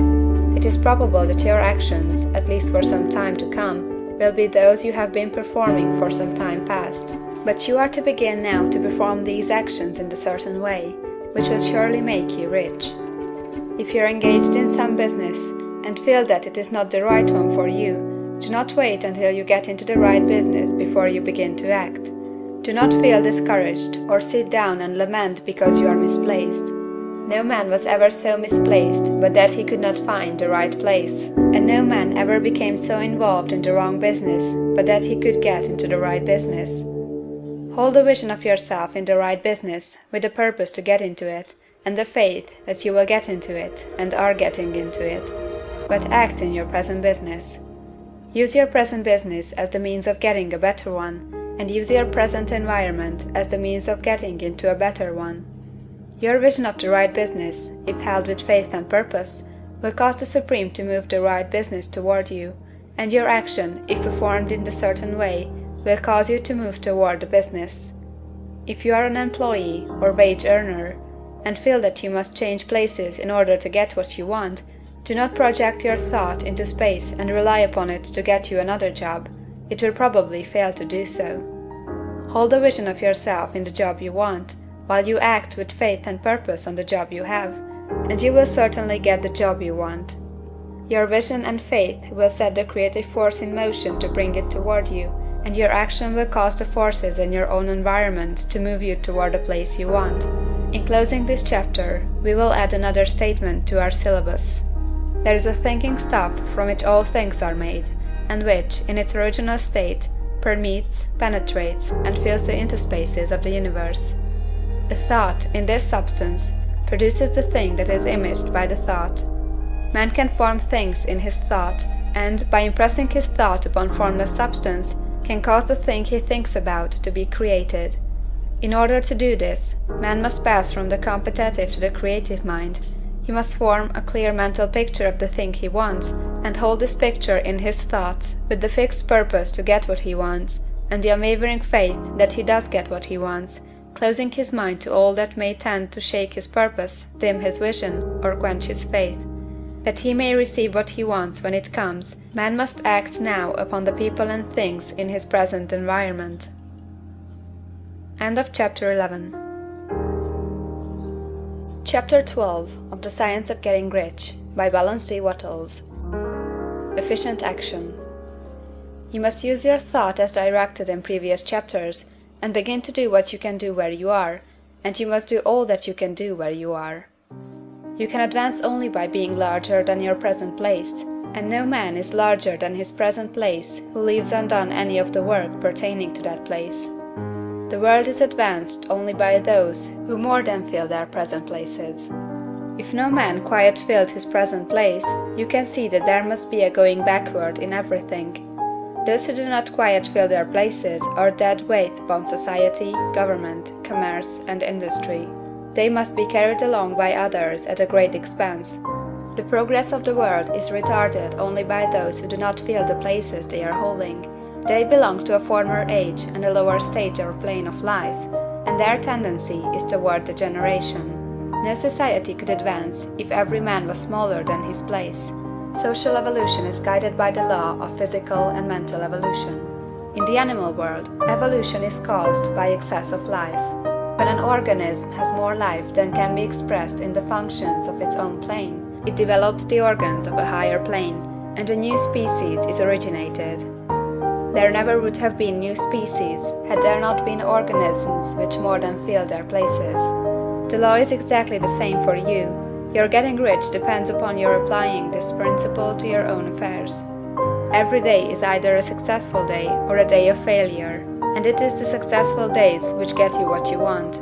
it is probable that your actions, at least for some time to come, will be those you have been performing for some time past. But you are to begin now to perform these actions in a certain way, which will surely make you rich. If you are engaged in some business, and feel that it is not the right one for you, do not wait until you get into the right business before you begin to act. Do not feel discouraged, or sit down and lament because you are misplaced. No man was ever so misplaced but that he could not find the right place, and no man ever became so involved in the wrong business but that he could get into the right business. Hold the vision of yourself in the right business, with the purpose to get into it, and the faith that you will get into it, and are getting into it. But act in your present business. Use your present business as the means of getting a better one, and use your present environment as the means of getting into a better one. Your vision of the right business, if held with faith and purpose, will cause the Supreme to move the right business toward you, and your action, if performed in the certain way, will cause you to move toward the business. If you are an employee or wage earner, and feel that you must change places in order to get what you want, do not project your thought into space and rely upon it to get you another job. It will probably fail to do so. Hold the vision of yourself in the job you want, while you act with faith and purpose on the job you have, and you will certainly get the job you want. Your vision and faith will set the creative force in motion to bring it toward you, and your action will cause the forces in your own environment to move you toward the place you want. In closing this chapter, we will add another statement to our syllabus. There is a thinking stuff from which all things are made, and which, in its original state, permeates, penetrates, and fills the interspaces of the universe. A thought, in this substance, produces the thing that is imaged by the thought. Man can form things in his thought, and, by impressing his thought upon formless substance, can cause the thing he thinks about to be created. In order to do this, man must pass from the competitive to the creative mind. He must form a clear mental picture of the thing he wants, and hold this picture in his thoughts, with the fixed purpose to get what he wants, and the unwavering faith that he does get what he wants, closing his mind to all that may tend to shake his purpose, dim his vision, or quench his faith. That he may receive what he wants when it comes, man must act now upon the people and things in his present environment. End of Chapter 11. Chapter 12 of The Science of Getting Rich by Wallace D. Wattles. Efficient Action. You must use your thought as directed in previous chapters, and begin to do what you can do where you are, and you must do all that you can do where you are. You can advance only by being larger than your present place, and no man is larger than his present place who leaves undone any of the work pertaining to that place. The world is advanced only by those who more than fill their present places. If no man quite filled his present place, you can see that there must be a going backward in everything. Those who do not quite fill their places are dead weight upon society, government, commerce, and industry. They must be carried along by others at a great expense. The progress of the world is retarded only by those who do not fill the places they are holding. They belong to a former age and a lower stage or plane of life, and their tendency is toward degeneration. No society could advance if every man was smaller than his place. Social evolution is guided by the law of physical and mental evolution. In the animal world, evolution is caused by excess of life. When an organism has more life than can be expressed in the functions of its own plane, it develops the organs of a higher plane, and a new species is originated. There never would have been new species had there not been organisms which more than filled their places. The law is exactly the same for you. Your getting rich depends upon your applying this principle to your own affairs. Every day is either a successful day or a day of failure, and it is the successful days which get you what you want.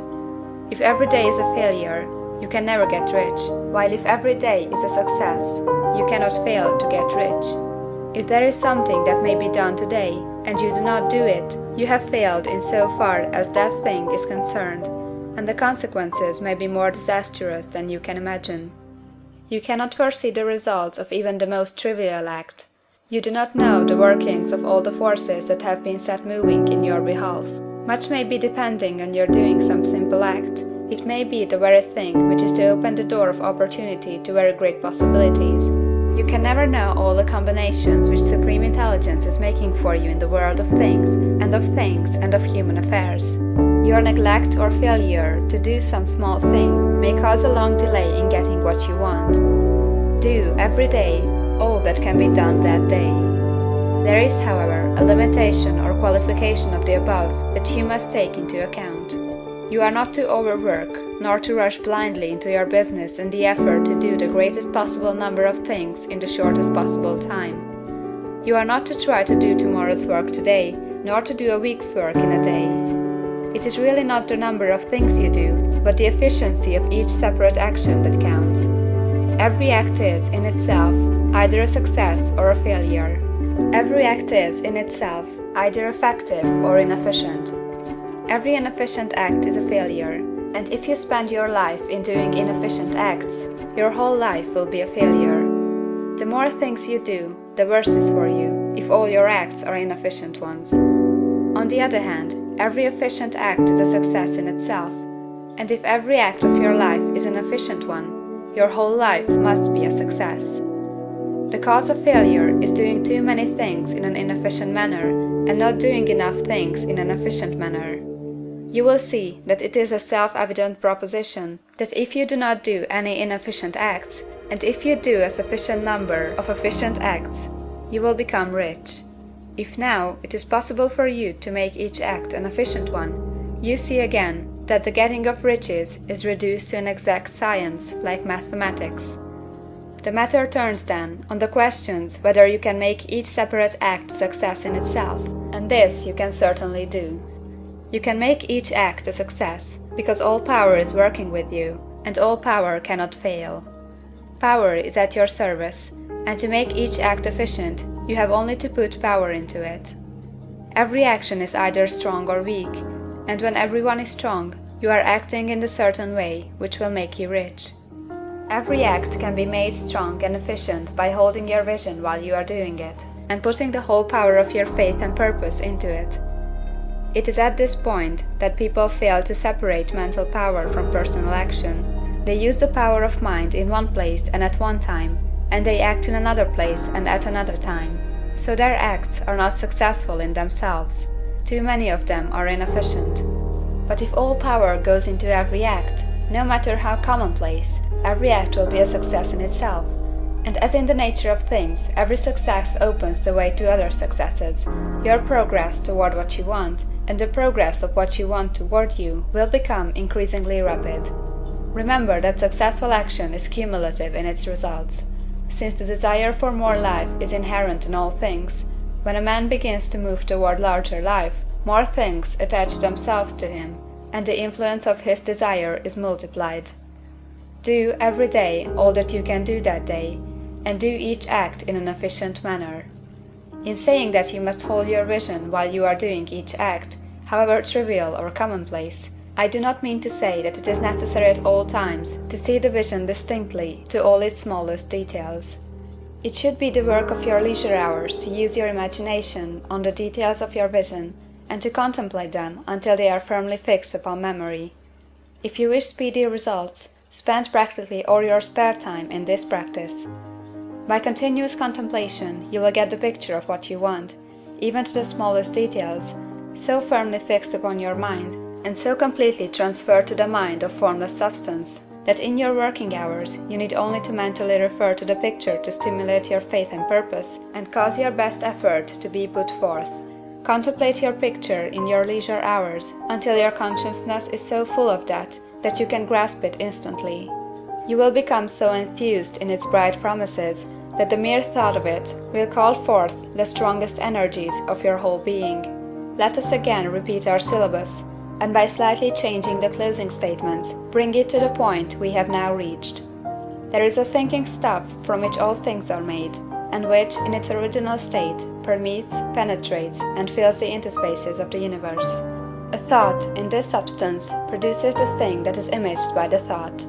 If every day is a failure, you can never get rich, while if every day is a success, you cannot fail to get rich. If there is something that may be done today, and you do not do it, you have failed in so far as that thing is concerned, and the consequences may be more disastrous than you can imagine. You cannot foresee the results of even the most trivial act. You do not know the workings of all the forces that have been set moving in your behalf. Much may be depending on your doing some simple act. It may be the very thing which is to open the door of opportunity to very great possibilities, You can never know all the combinations which Supreme Intelligence is making for you in the world of things and of human affairs. Your neglect or failure to do some small thing may cause a long delay in getting what you want. Do, every day, all that can be done that day. There is, however, a limitation or qualification of the above that you must take into account. You are not to overwork, nor to rush blindly into your business in the effort to do the greatest possible number of things in the shortest possible time. You are not to try to do tomorrow's work today, nor to do a week's work in a day. It is really not the number of things you do, but the efficiency of each separate action that counts. Every act is, in itself, either a success or a failure. Every act is, in itself, either effective or inefficient. Every inefficient act is a failure, and if you spend your life in doing inefficient acts, your whole life will be a failure. The more things you do, the worse is for you, if all your acts are inefficient ones. On the other hand, every efficient act is a success in itself, and if every act of your life is an efficient one, your whole life must be a success. The cause of failure is doing too many things in an inefficient manner, and not doing enough things in an efficient manner. You will see that it is a self-evident proposition that if you do not do any inefficient acts, and if you do a sufficient number of efficient acts, you will become rich. If now it is possible for you to make each act an efficient one, you see again that the getting of riches is reduced to an exact science like mathematics. The matter turns then on the questions whether you can make each separate act a success in itself, and this you can certainly do. You can make each act a success, because all power is working with you, and all power cannot fail. Power is at your service, and to make each act efficient, you have only to put power into it. Every action is either strong or weak, and when everyone is strong, you are acting in the certain way which will make you rich. Every act can be made strong and efficient by holding your vision while you are doing it, and putting the whole power of your faith and purpose into it. It is at this point that people fail to separate mental power from personal action. They use the power of mind in one place and at one time, and they act in another place and at another time. So their acts are not successful in themselves. Too many of them are inefficient. But if all power goes into every act, no matter how commonplace, every act will be a success in itself. And as in the nature of things, every success opens the way to other successes. Your progress toward what you want, and the progress of what you want toward you, will become increasingly rapid. Remember that successful action is cumulative in its results. Since the desire for more life is inherent in all things, when a man begins to move toward larger life, more things attach themselves to him, and the influence of his desire is multiplied. Do, every day, all that you can do that day, and do each act in an efficient manner. In saying that you must hold your vision while you are doing each act, however trivial or commonplace, I do not mean to say that it is necessary at all times to see the vision distinctly to all its smallest details. It should be the work of your leisure hours to use your imagination on the details of your vision, and to contemplate them until they are firmly fixed upon memory. If you wish speedy results, spend practically all your spare time in this practice. By continuous contemplation you will get the picture of what you want, even to the smallest details, so firmly fixed upon your mind, and so completely transferred to the mind of formless substance, that in your working hours you need only to mentally refer to the picture to stimulate your faith and purpose, and cause your best effort to be put forth. Contemplate your picture in your leisure hours until your consciousness is so full of that you can grasp it instantly. You will become so enthused in its bright promises that the mere thought of it will call forth the strongest energies of your whole being. Let us again repeat our syllabus, and by slightly changing the closing statements, bring it to the point we have now reached. There is a thinking stuff from which all things are made, and which, in its original state, permeates, penetrates, and fills the interspaces of the universe. A thought, in this substance, produces the thing that is imaged by the thought.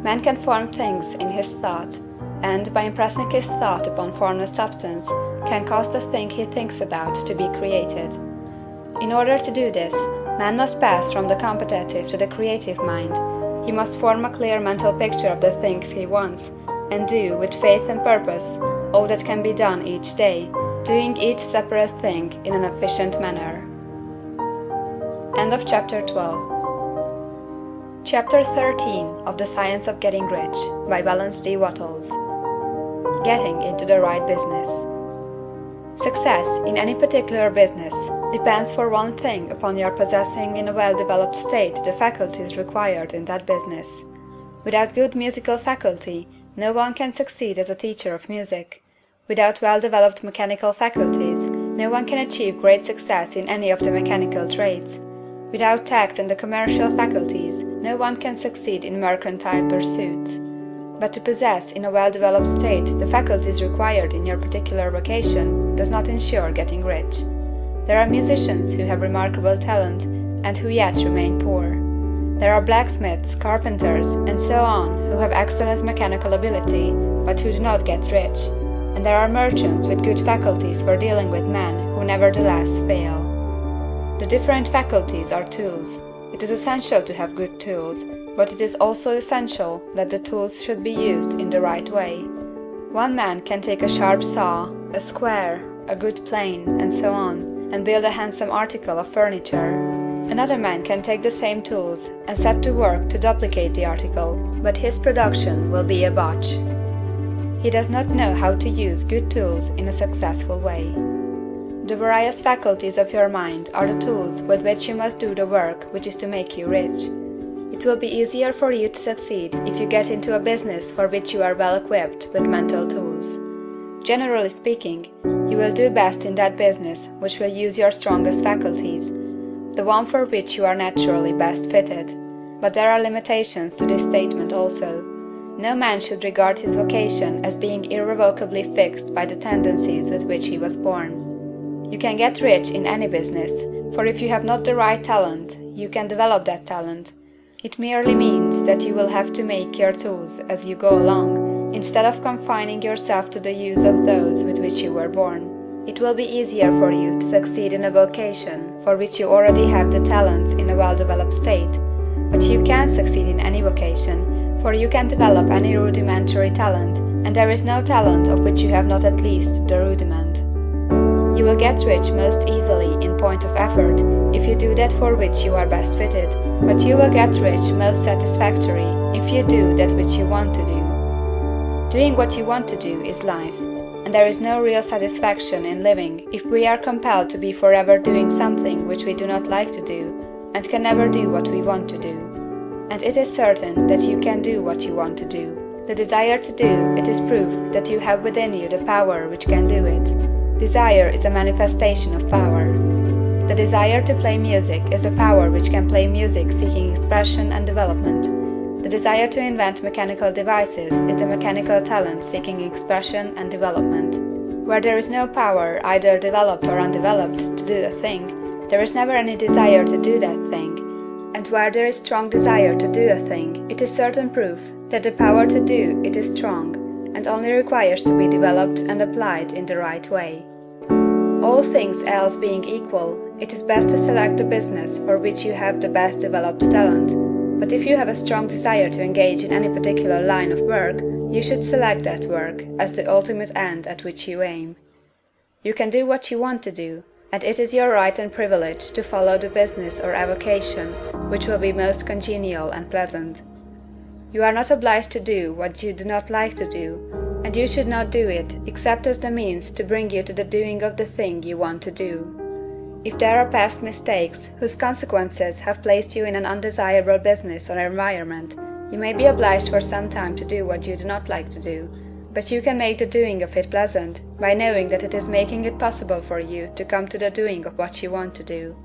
Man can form things in his thought, and, by impressing his thought upon formless substance, can cause the thing he thinks about to be created. In order to do this, man must pass from the competitive to the creative mind. He must form a clear mental picture of the things he wants, and do with faith and purpose all that can be done each day, doing each separate thing in an efficient manner. End of Chapter 12. Chapter 13 of The Science of Getting Rich by Wallace D. Wattles. Getting into the right business. Success in any particular business depends for one thing upon your possessing in a well-developed state the faculties required in that business. Without good musical faculty, no one can succeed as a teacher of music. Without well-developed mechanical faculties, no one can achieve great success in any of the mechanical trades. Without tact and the commercial faculties, no one can succeed in mercantile pursuits. But to possess in a well-developed state the faculties required in your particular vocation does not ensure getting rich. There are musicians who have remarkable talent, and who yet remain poor. There are blacksmiths, carpenters, and so on who have excellent mechanical ability, but who do not get rich. And there are merchants with good faculties for dealing with men who nevertheless fail. The different faculties are tools. It is essential to have good tools, but it is also essential that the tools should be used in the right way. One man can take a sharp saw, a square, a good plane, and so on, and build a handsome article of furniture. Another man can take the same tools and set to work to duplicate the article, but his production will be a botch. He does not know how to use good tools in a successful way. The various faculties of your mind are the tools with which you must do the work which is to make you rich. It will be easier for you to succeed if you get into a business for which you are well equipped with mental tools. Generally speaking, you will do best in that business which will use your strongest faculties, the one for which you are naturally best fitted. But there are limitations to this statement also. No man should regard his vocation as being irrevocably fixed by the tendencies with which he was born. You can get rich in any business, for if you have not the right talent, you can develop that talent. It merely means that you will have to make your tools as you go along, instead of confining yourself to the use of those with which you were born. It will be easier for you to succeed in a vocation for which you already have the talents in a well-developed state, but you can succeed in any vocation, for you can develop any rudimentary talent, and there is no talent of which you have not at least the rudiment. You will get rich most easily in point of effort if you do that for which you are best fitted, but you will get rich most satisfactory if you do that which you want to do. Doing what you want to do is life, and there is no real satisfaction in living if we are compelled to be forever doing something which we do not like to do, and can never do what we want to do. And it is certain that you can do what you want to do. The desire to do it is proof that you have within you the power which can do it. Desire is a manifestation of power. The desire to play music is the power which can play music seeking expression and development. The desire to invent mechanical devices is the mechanical talent seeking expression and development. Where there is no power, either developed or undeveloped, to do a thing, there is never any desire to do that thing. And where there is strong desire to do a thing, it is certain proof that the power to do it is strong, and only requires to be developed and applied in the right way. All things else being equal, it is best to select the business for which you have the best developed talent. But if you have a strong desire to engage in any particular line of work, you should select that work as the ultimate end at which you aim. You can do what you want to do, and it is your right and privilege to follow the business or avocation which will be most congenial and pleasant. You are not obliged to do what you do not like to do, and you should not do it except as the means to bring you to the doing of the thing you want to do. If there are past mistakes whose consequences have placed you in an undesirable business or environment, you may be obliged for some time to do what you do not like to do, but you can make the doing of it pleasant by knowing that it is making it possible for you to come to the doing of what you want to do.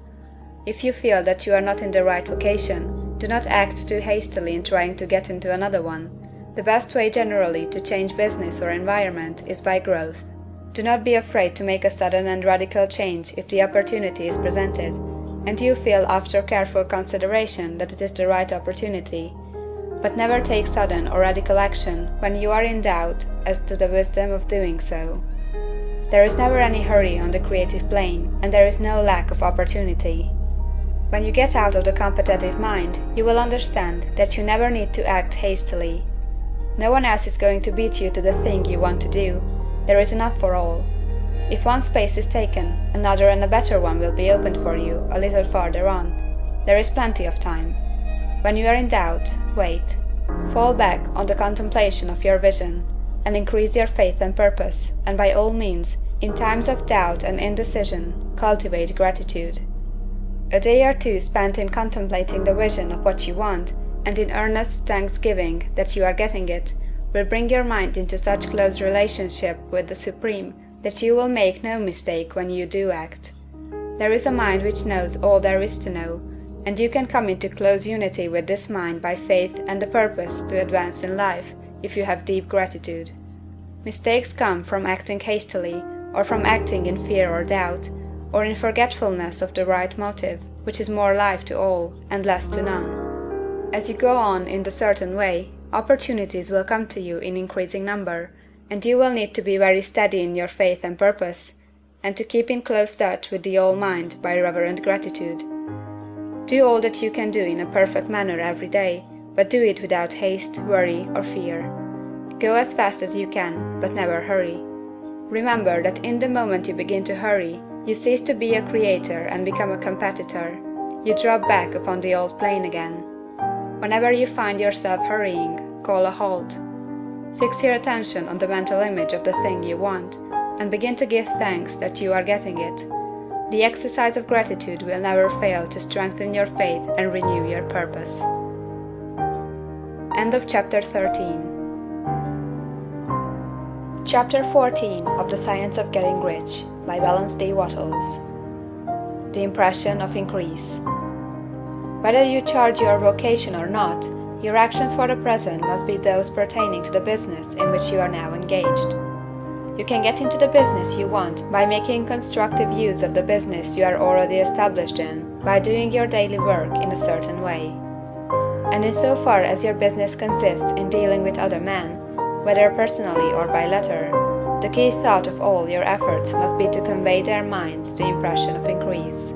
If you feel that you are not in the right vocation, do not act too hastily in trying to get into another one. The best way generally to change business or environment is by growth. Do not be afraid to make a sudden and radical change if the opportunity is presented, and you feel after careful consideration that it is the right opportunity. But never take sudden or radical action when you are in doubt as to the wisdom of doing so. There is never any hurry on the creative plane, and there is no lack of opportunity. When you get out of the competitive mind, you will understand that you never need to act hastily. No one else is going to beat you to the thing you want to do. There is enough for all. If one space is taken, another and a better one will be opened for you a little farther on. There is plenty of time. When you are in doubt, wait. Fall back on the contemplation of your vision, and increase your faith and purpose, and by all means, in times of doubt and indecision, cultivate gratitude. A day or two spent in contemplating the vision of what you want, and in earnest thanksgiving that you are getting it, will bring your mind into such close relationship with the Supreme that you will make no mistake when you do act. There is a mind which knows all there is to know, and you can come into close unity with this mind by faith and the purpose to advance in life, if you have deep gratitude. Mistakes come from acting hastily, or from acting in fear or doubt, or in forgetfulness of the right motive, which is more life to all, and less to none. As you go on in the certain way, opportunities will come to you in increasing number, and you will need to be very steady in your faith and purpose, and to keep in close touch with the All-Mind by reverent gratitude. Do all that you can do in a perfect manner every day, but do it without haste, worry, or fear. Go as fast as you can, but never hurry. Remember that in the moment you begin to hurry, you cease to be a creator and become a competitor. You drop back upon the old plane again. Whenever you find yourself hurrying, call a halt. Fix your attention on the mental image of the thing you want, and begin to give thanks that you are getting it. The exercise of gratitude will never fail to strengthen your faith and renew your purpose. End of Chapter 13. Chapter 14 of The Science of Getting Rich by Wallace D. Wattles. The Impression of Increase. Whether you charge your vocation or not, your actions for the present must be those pertaining to the business in which you are now engaged. You can get into the business you want by making constructive use of the business you are already established in, by doing your daily work in a certain way. And in so far as your business consists in dealing with other men, whether personally or by letter, the key thought of all your efforts must be to convey their minds the impression of increase.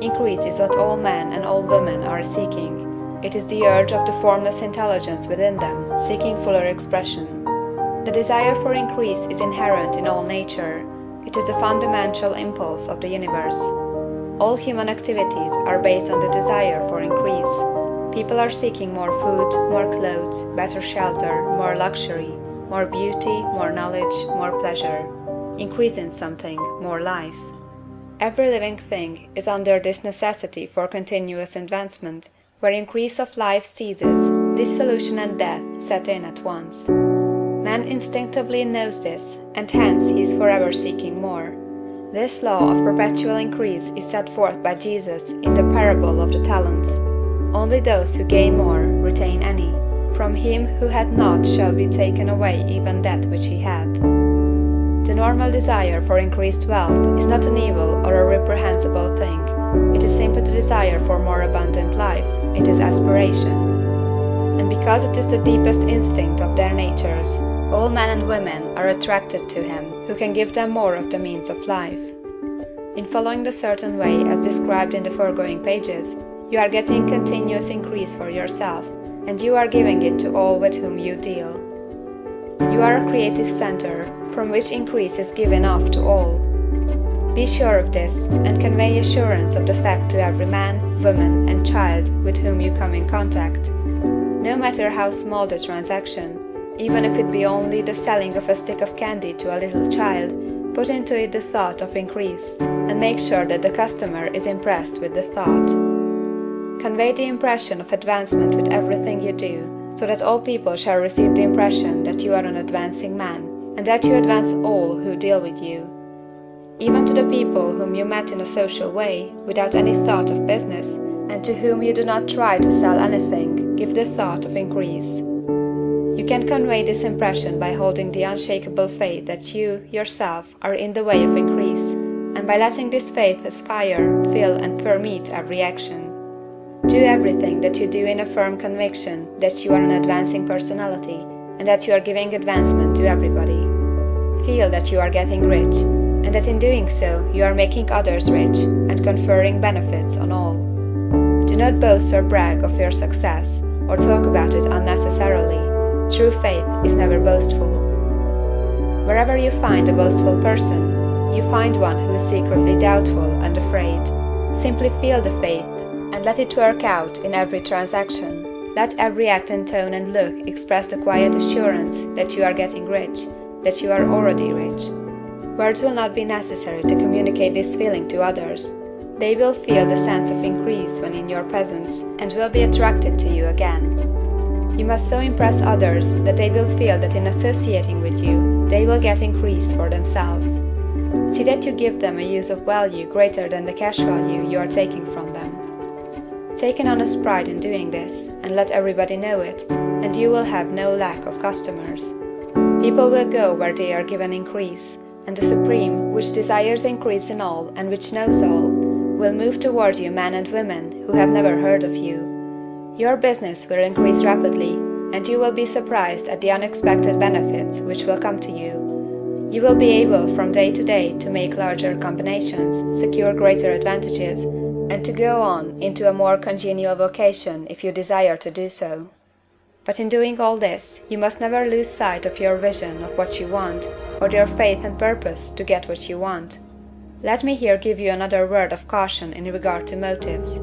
Increase is what all men and all women are seeking. It is the urge of the formless intelligence within them, seeking fuller expression. The desire for increase is inherent in all nature. It is the fundamental impulse of the universe. All human activities are based on the desire for increase. People are seeking more food, more clothes, better shelter, more luxury, more beauty, more knowledge, more pleasure. Increase in something, more life. Every living thing is under this necessity for continuous advancement. Where increase of life ceases, dissolution and death set in at once. Man instinctively knows this, and hence he is forever seeking more. This law of perpetual increase is set forth by Jesus in the parable of the talents. Only those who gain more retain any. From him who had not shall be taken away even that which he had. The normal desire for increased wealth is not an evil or a reprehensible thing. It is simply the desire for more abundant life. It is aspiration. And because it is the deepest instinct of their natures, all men and women are attracted to him who can give them more of the means of life. In following the certain way as described in the foregoing pages, you are getting continuous increase for yourself, and you are giving it to all with whom you deal. You are a creative center from which increase is given off to all. Be sure of this, and convey assurance of the fact to every man, woman, and child with whom you come in contact. No matter how small the transaction, even if it be only the selling of a stick of candy to a little child, put into it the thought of increase, and make sure that the customer is impressed with the thought. Convey the impression of advancement with everything you do, so that all people shall receive the impression that you are an advancing man, and that you advance all who deal with you. Even to the people whom you met in a social way, without any thought of business, and to whom you do not try to sell anything, give the thought of increase. You can convey this impression by holding the unshakable faith that you, yourself, are in the way of increase, and by letting this faith aspire, fill, and permeate every action. Do everything that you do in a firm conviction that you are an advancing personality, and that you are giving advancement to everybody. Feel that you are getting rich, and that in doing so you are making others rich, and conferring benefits on all. Do not boast or brag of your success, or talk about it unnecessarily. True faith is never boastful. Wherever you find a boastful person, you find one who is secretly doubtful and afraid. Simply feel the faith, and let it work out in every transaction. Let every act and tone and look express the quiet assurance that you are getting rich, that you are already rich. Words will not be necessary to communicate this feeling to others. They will feel the sense of increase when in your presence, and will be attracted to you again. You must so impress others that they will feel that in associating with you, they will get increase for themselves. See that you give them a use of value greater than the cash value you are taking from them. Take an honest pride in doing this, and let everybody know it, and you will have no lack of customers. People will go where they are given increase, and the Supreme, which desires increase in all and which knows all, will move toward you men and women who have never heard of you. Your business will increase rapidly, and you will be surprised at the unexpected benefits which will come to you. You will be able from day to day to make larger combinations, secure greater advantages, and to go on into a more congenial vocation if you desire to do so. But in doing all this, you must never lose sight of your vision of what you want, or your faith and purpose to get what you want. Let me here give you another word of caution in regard to motives.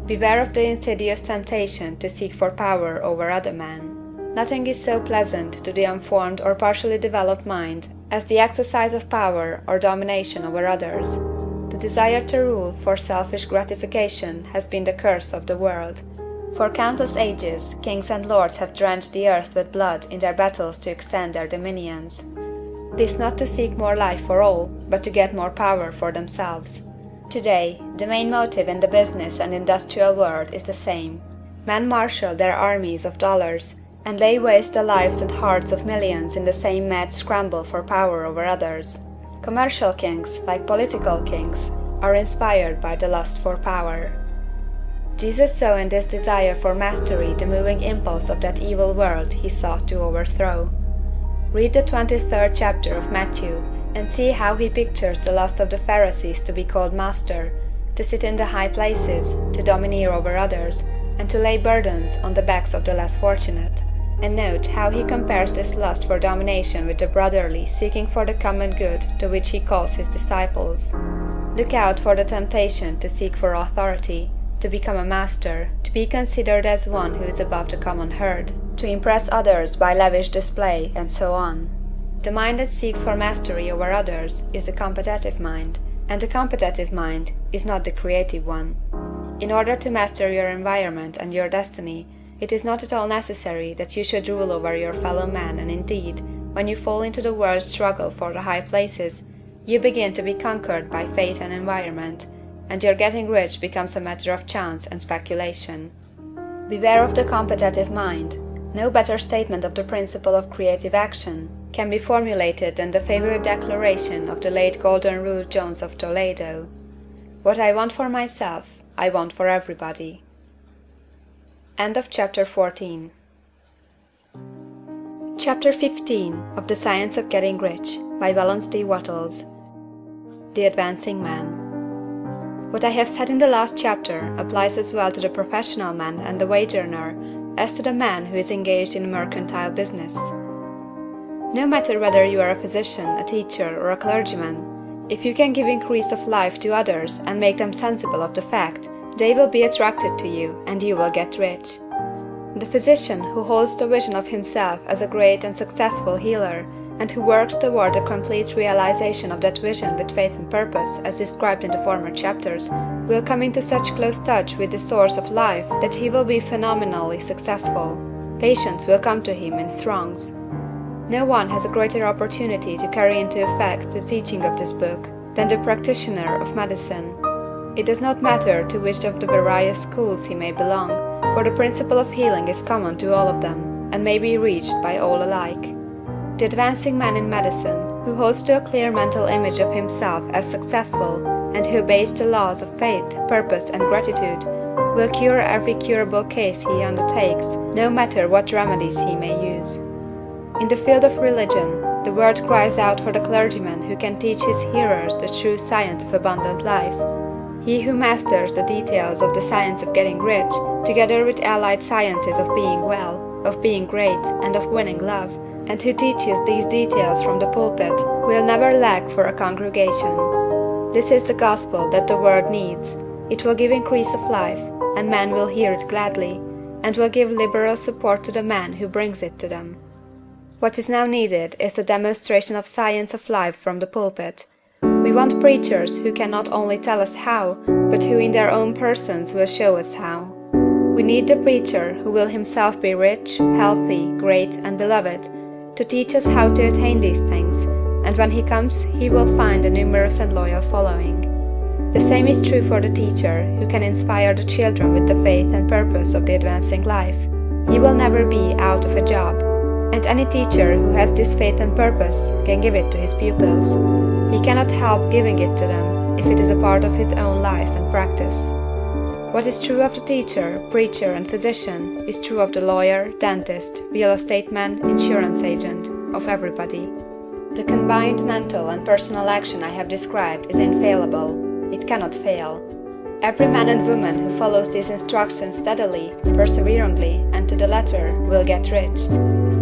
Beware of the insidious temptation to seek for power over other men. Nothing is so pleasant to the unformed or partially developed mind as the exercise of power or domination over others. The desire to rule for selfish gratification has been the curse of the world. For countless ages, kings and lords have drenched the earth with blood in their battles to extend their dominions. This not to seek more life for all, but to get more power for themselves. Today, the main motive in the business and industrial world is the same. Men marshal their armies of dollars, and lay waste the lives and hearts of millions in the same mad scramble for power over others. Commercial kings, like political kings, are inspired by the lust for power. Jesus saw in this desire for mastery the moving impulse of that evil world he sought to overthrow. Read the 23rd chapter of Matthew, and see how he pictures the lust of the Pharisees to be called master, to sit in the high places, to domineer over others, and to lay burdens on the backs of the less fortunate. And note how he compares this lust for domination with the brotherly seeking for the common good to which he calls his disciples. Look out for the temptation to seek for authority, to become a master, to be considered as one who is above the common herd, to impress others by lavish display, and so on. The mind that seeks for mastery over others is the competitive mind, and the competitive mind is not the creative one. In order to master your environment and your destiny, it is not at all necessary that you should rule over your fellow men, and indeed, when you fall into the world's struggle for the high places, you begin to be conquered by fate and environment, and your getting rich becomes a matter of chance and speculation. Beware of the competitive mind. No better statement of the principle of creative action can be formulated than the favorite declaration of the late Golden Rule Jones of Toledo: "What I want for myself, I want for everybody." End of chapter 14. Chapter 15 of The Science of Getting Rich by Wallace D. Wattles. The Advancing Man. What I have said in the last chapter applies as well to the professional man and the wage earner as to the man who is engaged in mercantile business. No matter whether you are a physician, a teacher, or a clergyman, if you can give increase of life to others and make them sensible of the fact, they will be attracted to you, and you will get rich. The physician who holds the vision of himself as a great and successful healer, and who works toward the complete realization of that vision with faith and purpose, as described in the former chapters, will come into such close touch with the source of life that he will be phenomenally successful. Patients will come to him in throngs. No one has a greater opportunity to carry into effect the teaching of this book than the practitioner of medicine. It does not matter to which of the various schools he may belong, for the principle of healing is common to all of them, and may be reached by all alike. The advancing man in medicine, who holds to a clear mental image of himself as successful, and who obeys the laws of faith, purpose, and gratitude, will cure every curable case he undertakes, no matter what remedies he may use. In the field of religion, the world cries out for the clergyman who can teach his hearers the true science of abundant life. He who masters the details of the science of getting rich, together with allied sciences of being well, of being great, and of winning love, and who teaches these details from the pulpit, will never lack for a congregation. This is the gospel that the world needs. It will give increase of life, and men will hear it gladly, and will give liberal support to the man who brings it to them. What is now needed is the demonstration of science of life from the pulpit. We want preachers who can not only tell us how, but who in their own persons will show us how. We need the preacher who will himself be rich, healthy, great, and beloved, to teach us how to attain these things, and when he comes he will find a numerous and loyal following. The same is true for the teacher who can inspire the children with the faith and purpose of the advancing life. He will never be out of a job, and any teacher who has this faith and purpose can give it to his pupils. He cannot help giving it to them if it is a part of his own life and practice. What is true of the teacher, preacher, and physician is true of the lawyer, dentist, real estate man, insurance agent, of everybody. The combined mental and personal action I have described is infallible. It cannot fail. Every man and woman who follows these instructions steadily, perseveringly, and to the letter will get rich.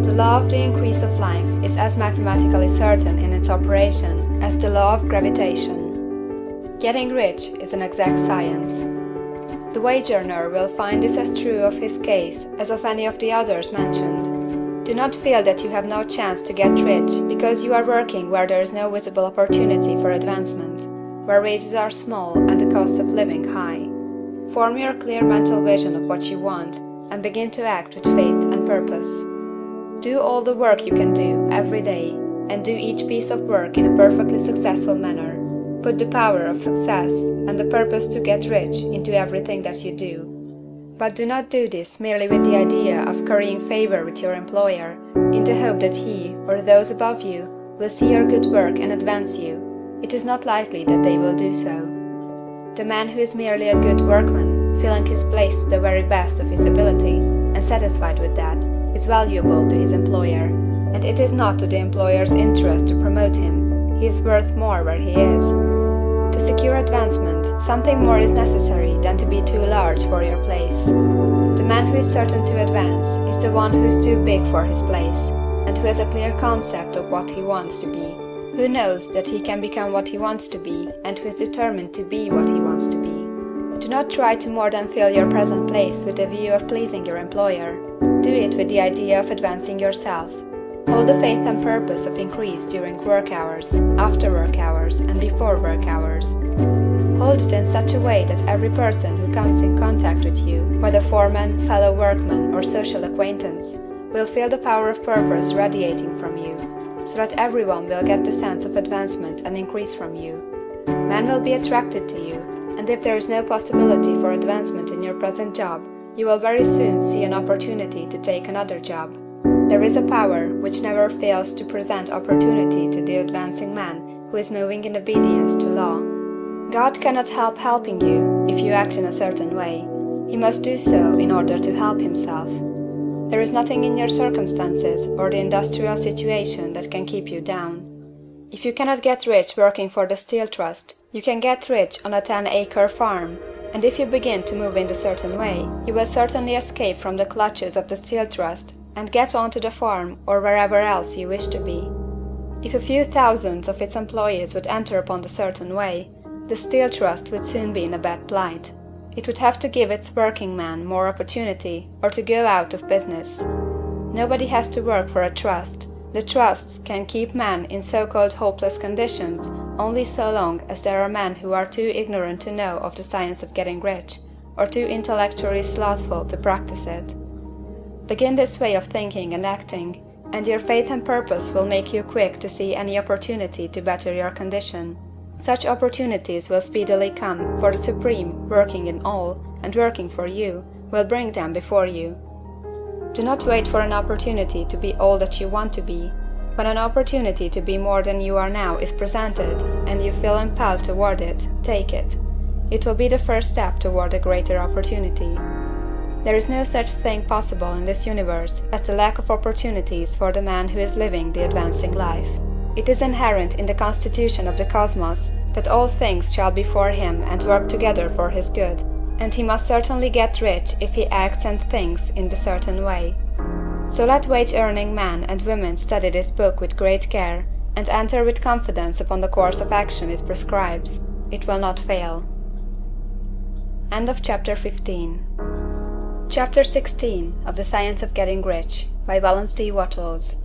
The law of the increase of life is as mathematically certain in its operation as the law of gravitation. Getting rich is an exact science. The wage earner will find this as true of his case as of any of the others mentioned. Do not feel that you have no chance to get rich because you are working where there is no visible opportunity for advancement, where wages are small and the cost of living high. Form your clear mental vision of what you want and begin to act with faith and purpose. Do all the work you can do every day, and do each piece of work in a perfectly successful manner. Put the power of success and the purpose to get rich into everything that you do. But do not do this merely with the idea of currying favor with your employer, in the hope that he, or those above you, will see your good work and advance you. It is not likely that they will do so. The man who is merely a good workman, filling his place to the very best of his ability, and satisfied with that, is valuable to his employer, and it is not to the employer's interest to promote him. He is worth more where he is. To secure advancement, something more is necessary than to be too large for your place. The man who is certain to advance is the one who is too big for his place, and who has a clear concept of what he wants to be, who knows that he can become what he wants to be, and who is determined to be what he wants to be. Do not try to more than fill your present place with the view of pleasing your employer. Do it with the idea of advancing yourself. Hold the faith and purpose of increase during work hours, after work hours, and before work hours. Hold it in such a way that every person who comes in contact with you, whether foreman, fellow workman, or social acquaintance, will feel the power of purpose radiating from you, so that everyone will get the sense of advancement and increase from you. Men will be attracted to you, and if there is no possibility for advancement in your present job, you will very soon see an opportunity to take another job. There is a power which never fails to present opportunity to the advancing man who is moving in obedience to law. God cannot help helping you if you act in a certain way. He must do so in order to help himself. There is nothing in your circumstances or the industrial situation that can keep you down. If you cannot get rich working for the Steel Trust, you can get rich on a 10-acre farm, and if you begin to move in a certain way, you will certainly escape from the clutches of the Steel Trust and get on to the farm or wherever else you wish to be. If a few thousands of its employees would enter upon the certain way, the Steel Trust would soon be in a bad plight. It would have to give its working men more opportunity, or to go out of business. Nobody has to work for a trust. The trusts can keep men in so-called hopeless conditions only so long as there are men who are too ignorant to know of the science of getting rich, or too intellectually slothful to practice it. Begin this way of thinking and acting, and your faith and purpose will make you quick to see any opportunity to better your condition. Such opportunities will speedily come, for the Supreme, working in all, and working for you, will bring them before you. Do not wait for an opportunity to be all that you want to be. When an opportunity to be more than you are now is presented, and you feel impelled toward it, take it. It will be the first step toward a greater opportunity. There is no such thing possible in this universe as the lack of opportunities for the man who is living the advancing life. It is inherent in the constitution of the cosmos that all things shall be for him and work together for his good, and he must certainly get rich if he acts and thinks in the certain way. So let wage-earning men and women study this book with great care, and enter with confidence upon the course of action it prescribes. It will not fail. End of Chapter 15. Chapter 16 of The Science of Getting Rich by Wallace D. Wattles.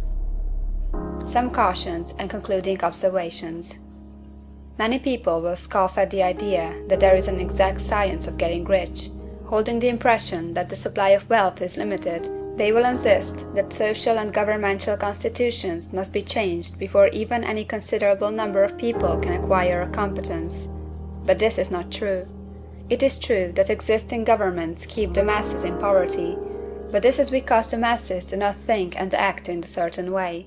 Some cautions and concluding observations. Many people will scoff at the idea that there is an exact science of getting rich. Holding the impression that the supply of wealth is limited, they will insist that social and governmental constitutions must be changed before even any considerable number of people can acquire a competence. But this is not true. It is true that existing governments keep the masses in poverty, but this is because the masses do not think and act in a certain way.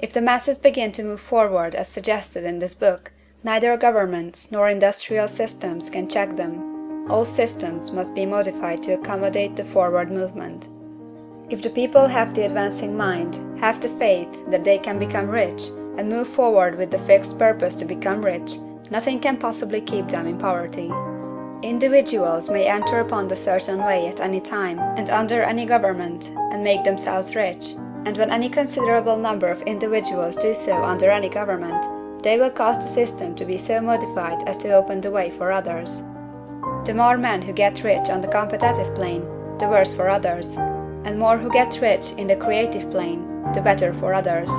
If the masses begin to move forward as suggested in this book, neither governments nor industrial systems can check them. All systems must be modified to accommodate the forward movement. If the people have the advancing mind, have the faith that they can become rich, and move forward with the fixed purpose to become rich, nothing can possibly keep them in poverty. Individuals may enter upon the certain way at any time, and under any government, and make themselves rich, and when any considerable number of individuals do so under any government, they will cause the system to be so modified as to open the way for others. The more men who get rich on the competitive plane, the worse for others, and more who get rich in the creative plane, the better for others.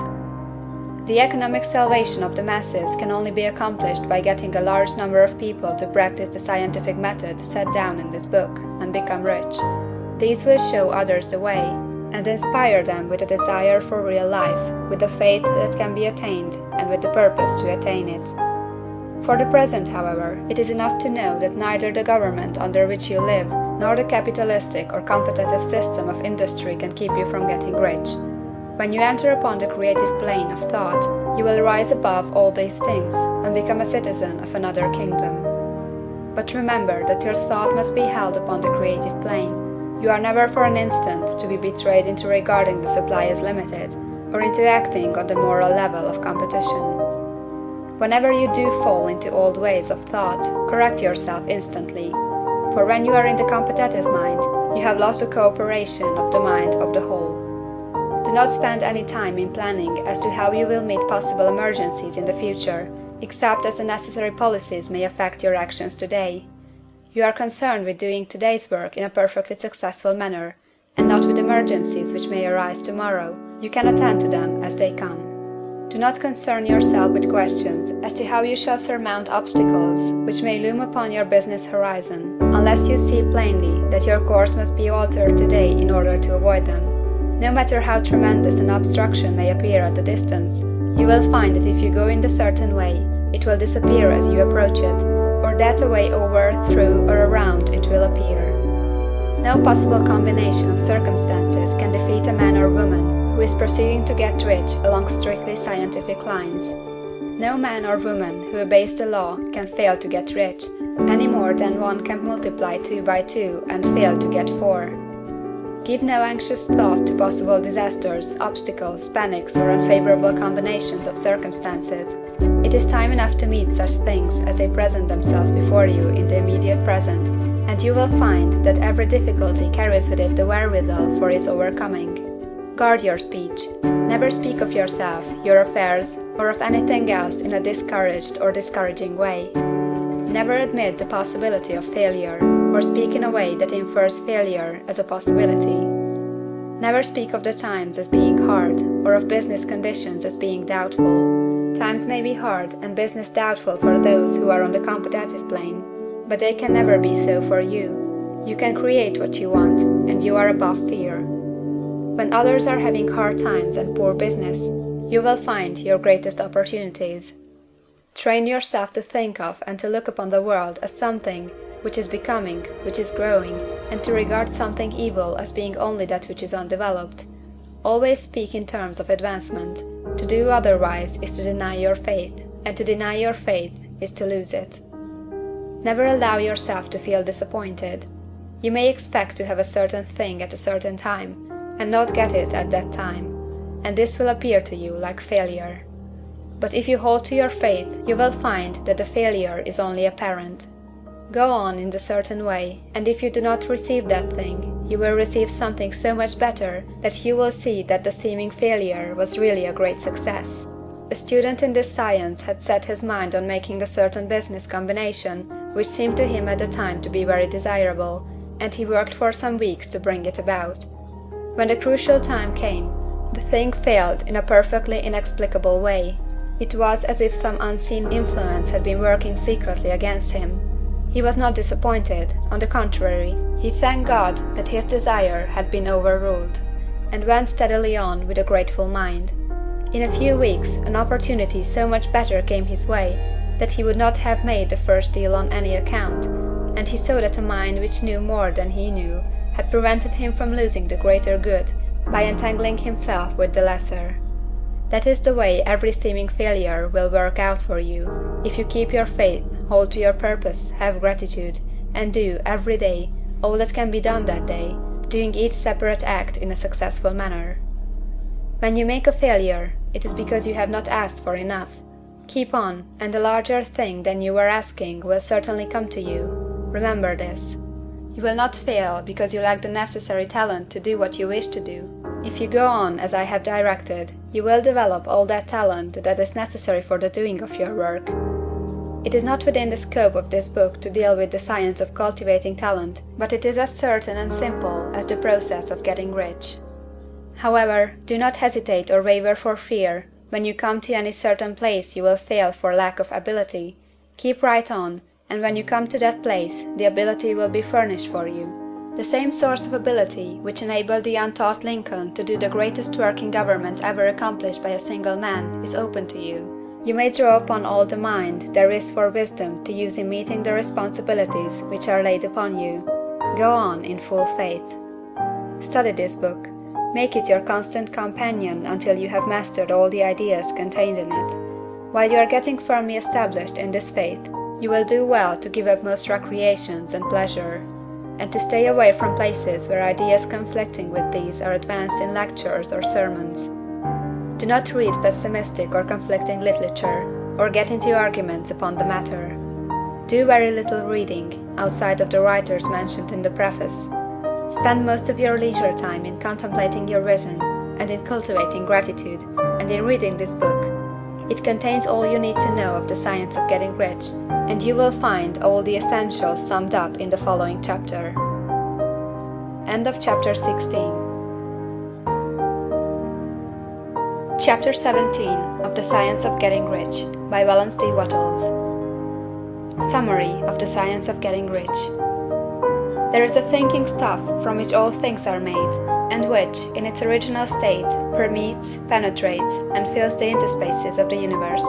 The economic salvation of the masses can only be accomplished by getting a large number of people to practice the scientific method set down in this book, and become rich. These will show others the way, and inspire them with a desire for real life, with the faith that can be attained, and with the purpose to attain it. For the present, however, it is enough to know that neither the government under which you live, nor the capitalistic or competitive system of industry can keep you from getting rich. When you enter upon the creative plane of thought, you will rise above all these things, and become a citizen of another kingdom. But remember that your thought must be held upon the creative plane. You are never for an instant to be betrayed into regarding the supply as limited, or into acting on the moral level of competition. Whenever you do fall into old ways of thought, correct yourself instantly. For when you are in the competitive mind, you have lost the cooperation of the mind of the whole. Do not spend any time in planning as to how you will meet possible emergencies in the future, except as the necessary policies may affect your actions today. You are concerned with doing today's work in a perfectly successful manner, and not with emergencies which may arise tomorrow. You can attend to them as they come. Do not concern yourself with questions as to how you shall surmount obstacles which may loom upon your business horizon, unless you see plainly that your course must be altered today in order to avoid them. No matter how tremendous an obstruction may appear at a distance, you will find that if you go in the certain way, it will disappear as you approach it, or that a way over, through, or around it will appear. No possible combination of circumstances can defeat a man or woman who is proceeding to get rich along strictly scientific lines. No man or woman who obeys the law can fail to get rich, any more than one can multiply 2 by 2 and fail to get 4. Give no anxious thought to possible disasters, obstacles, panics, or unfavorable combinations of circumstances. It is time enough to meet such things as they present themselves before you in the immediate present, and you will find that every difficulty carries with it the wherewithal for its overcoming. Guard your speech. Never speak of yourself, your affairs, or of anything else in a discouraged or discouraging way. Never admit the possibility of failure, or speak in a way that infers failure as a possibility. Never speak of the times as being hard, or of business conditions as being doubtful. Times may be hard and business doubtful for those who are on the competitive plane, but they can never be so for you. You can create what you want, and you are above fear. When others are having hard times and poor business, you will find your greatest opportunities. Train yourself to think of and to look upon the world as something which is becoming, which is growing, and to regard something evil as being only that which is undeveloped. Always speak in terms of advancement. To do otherwise is to deny your faith, and to deny your faith is to lose it. Never allow yourself to feel disappointed. You may expect to have a certain thing at a certain time, and not get it at that time, and this will appear to you like failure. But if you hold to your faith, you will find that the failure is only apparent. Go on in the certain way, and if you do not receive that thing, you will receive something so much better that you will see that the seeming failure was really a great success. A student in this science had set his mind on making a certain business combination which seemed to him at the time to be very desirable, and he worked for some weeks to bring it about. When the crucial time came, the thing failed in a perfectly inexplicable way. It was as if some unseen influence had been working secretly against him. He was not disappointed; on the contrary, he thanked God that his desire had been overruled, and went steadily on with a grateful mind. In a few weeks an opportunity so much better came his way that he would not have made the first deal on any account, and he saw that a mind which knew more than he knew had prevented him from losing the greater good by entangling himself with the lesser. That is the way every seeming failure will work out for you, if you keep your faith, hold to your purpose, have gratitude, and do, every day, all that can be done that day, doing each separate act in a successful manner. When you make a failure, it is because you have not asked for enough. Keep on, and a larger thing than you were asking will certainly come to you. Remember this. You will not fail because you lack the necessary talent to do what you wish to do. If you go on as I have directed, you will develop all that talent that is necessary for the doing of your work. It is not within the scope of this book to deal with the science of cultivating talent, but it is as certain and simple as the process of getting rich. However, do not hesitate or waver for fear when you come to any certain place you will fail for lack of ability. Keep right on, and when you come to that place, the ability will be furnished for you. The same source of ability which enabled the untaught Lincoln to do the greatest work in government ever accomplished by a single man is open to you. You may draw upon all the mind there is for wisdom to use in meeting the responsibilities which are laid upon you. Go on in full faith. Study this book. Make it your constant companion until you have mastered all the ideas contained in it. While you are getting firmly established in this faith, you will do well to give up most recreations and pleasure, and to stay away from places where ideas conflicting with these are advanced in lectures or sermons. Do not read pessimistic or conflicting literature, or get into arguments upon the matter. Do very little reading, outside of the writers mentioned in the preface. Spend most of your leisure time in contemplating your vision, and in cultivating gratitude, and in reading this book. It contains all you need to know of the science of getting rich, and you will find all the essentials summed up in the following chapter. End of chapter 16. Chapter 17 of The Science of Getting Rich by Wallace D. Wattles. Summary of the Science of Getting Rich. There is a thinking stuff from which all things are made, and which, in its original state, permeates, penetrates, and fills the interspaces of the universe.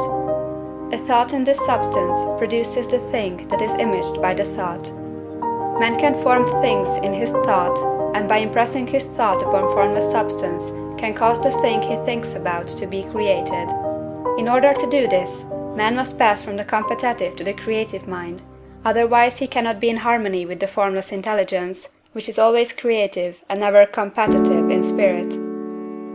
A thought in this substance produces the thing that is imaged by the thought. Man can form things in his thought, and by impressing his thought upon formless substance, can cause the thing he thinks about to be created. In order to do this, man must pass from the competitive to the creative mind, otherwise he cannot be in harmony with the formless intelligence, which is always creative and never competitive in spirit.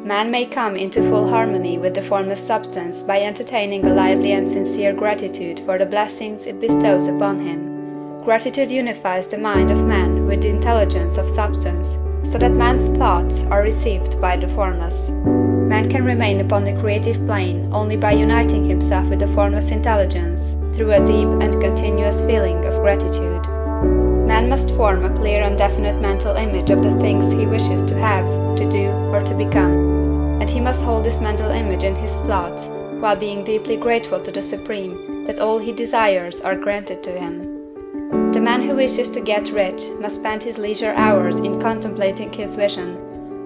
Man may come into full harmony with the formless substance by entertaining a lively and sincere gratitude for the blessings it bestows upon him. Gratitude unifies the mind of man with the intelligence of substance, so that man's thoughts are received by the formless. Man can remain upon the creative plane only by uniting himself with the formless intelligence through a deep and continuous feeling of gratitude. Man must form a clear and definite mental image of the things he wishes to have, to do, or to become, and he must hold this mental image in his thoughts, while being deeply grateful to the Supreme that all he desires are granted to him. The man who wishes to get rich must spend his leisure hours in contemplating his vision,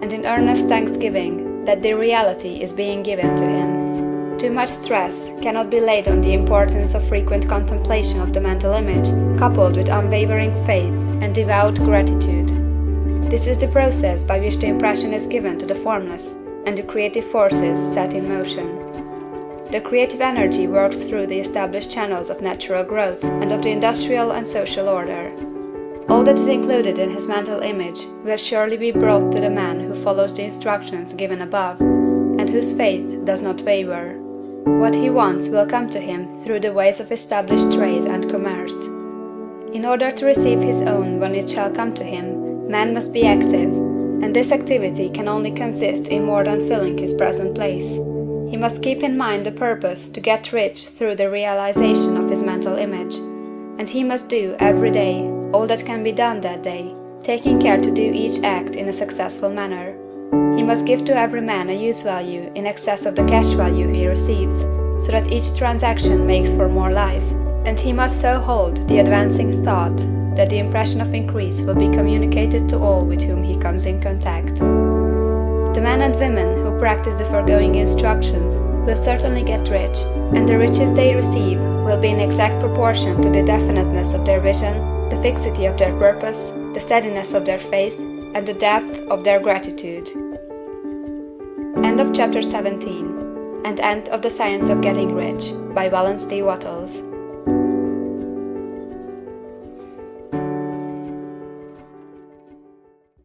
and in earnest thanksgiving that the reality is being given to him. Too much stress cannot be laid on the importance of frequent contemplation of the mental image, coupled with unwavering faith and devout gratitude. This is the process by which the impression is given to the formless, and the creative forces set in motion. The creative energy works through the established channels of natural growth and of the industrial and social order. All that is included in his mental image will surely be brought to the man who follows the instructions given above, and whose faith does not waver. What he wants will come to him through the ways of established trade and commerce. In order to receive his own when it shall come to him, Man must be active, and this activity can only consist in more than filling his present place. He must keep in mind the purpose to get rich through the realization of his mental image, and he must do every day all that can be done that day, taking care to do each act in a successful manner. He must give to every man a use value in excess of the cash value he receives, so that each transaction makes for more life, and he must so hold the advancing thought that the impression of increase will be communicated to all with whom he comes in contact. The men and women who practice the foregoing instructions will certainly get rich, and the riches they receive will be in exact proportion to the definiteness of their vision, the fixity of their purpose, the steadiness of their faith, and the depth of their gratitude. End of chapter 17, and end of The Science of Getting Rich by Wallace D. Wattles.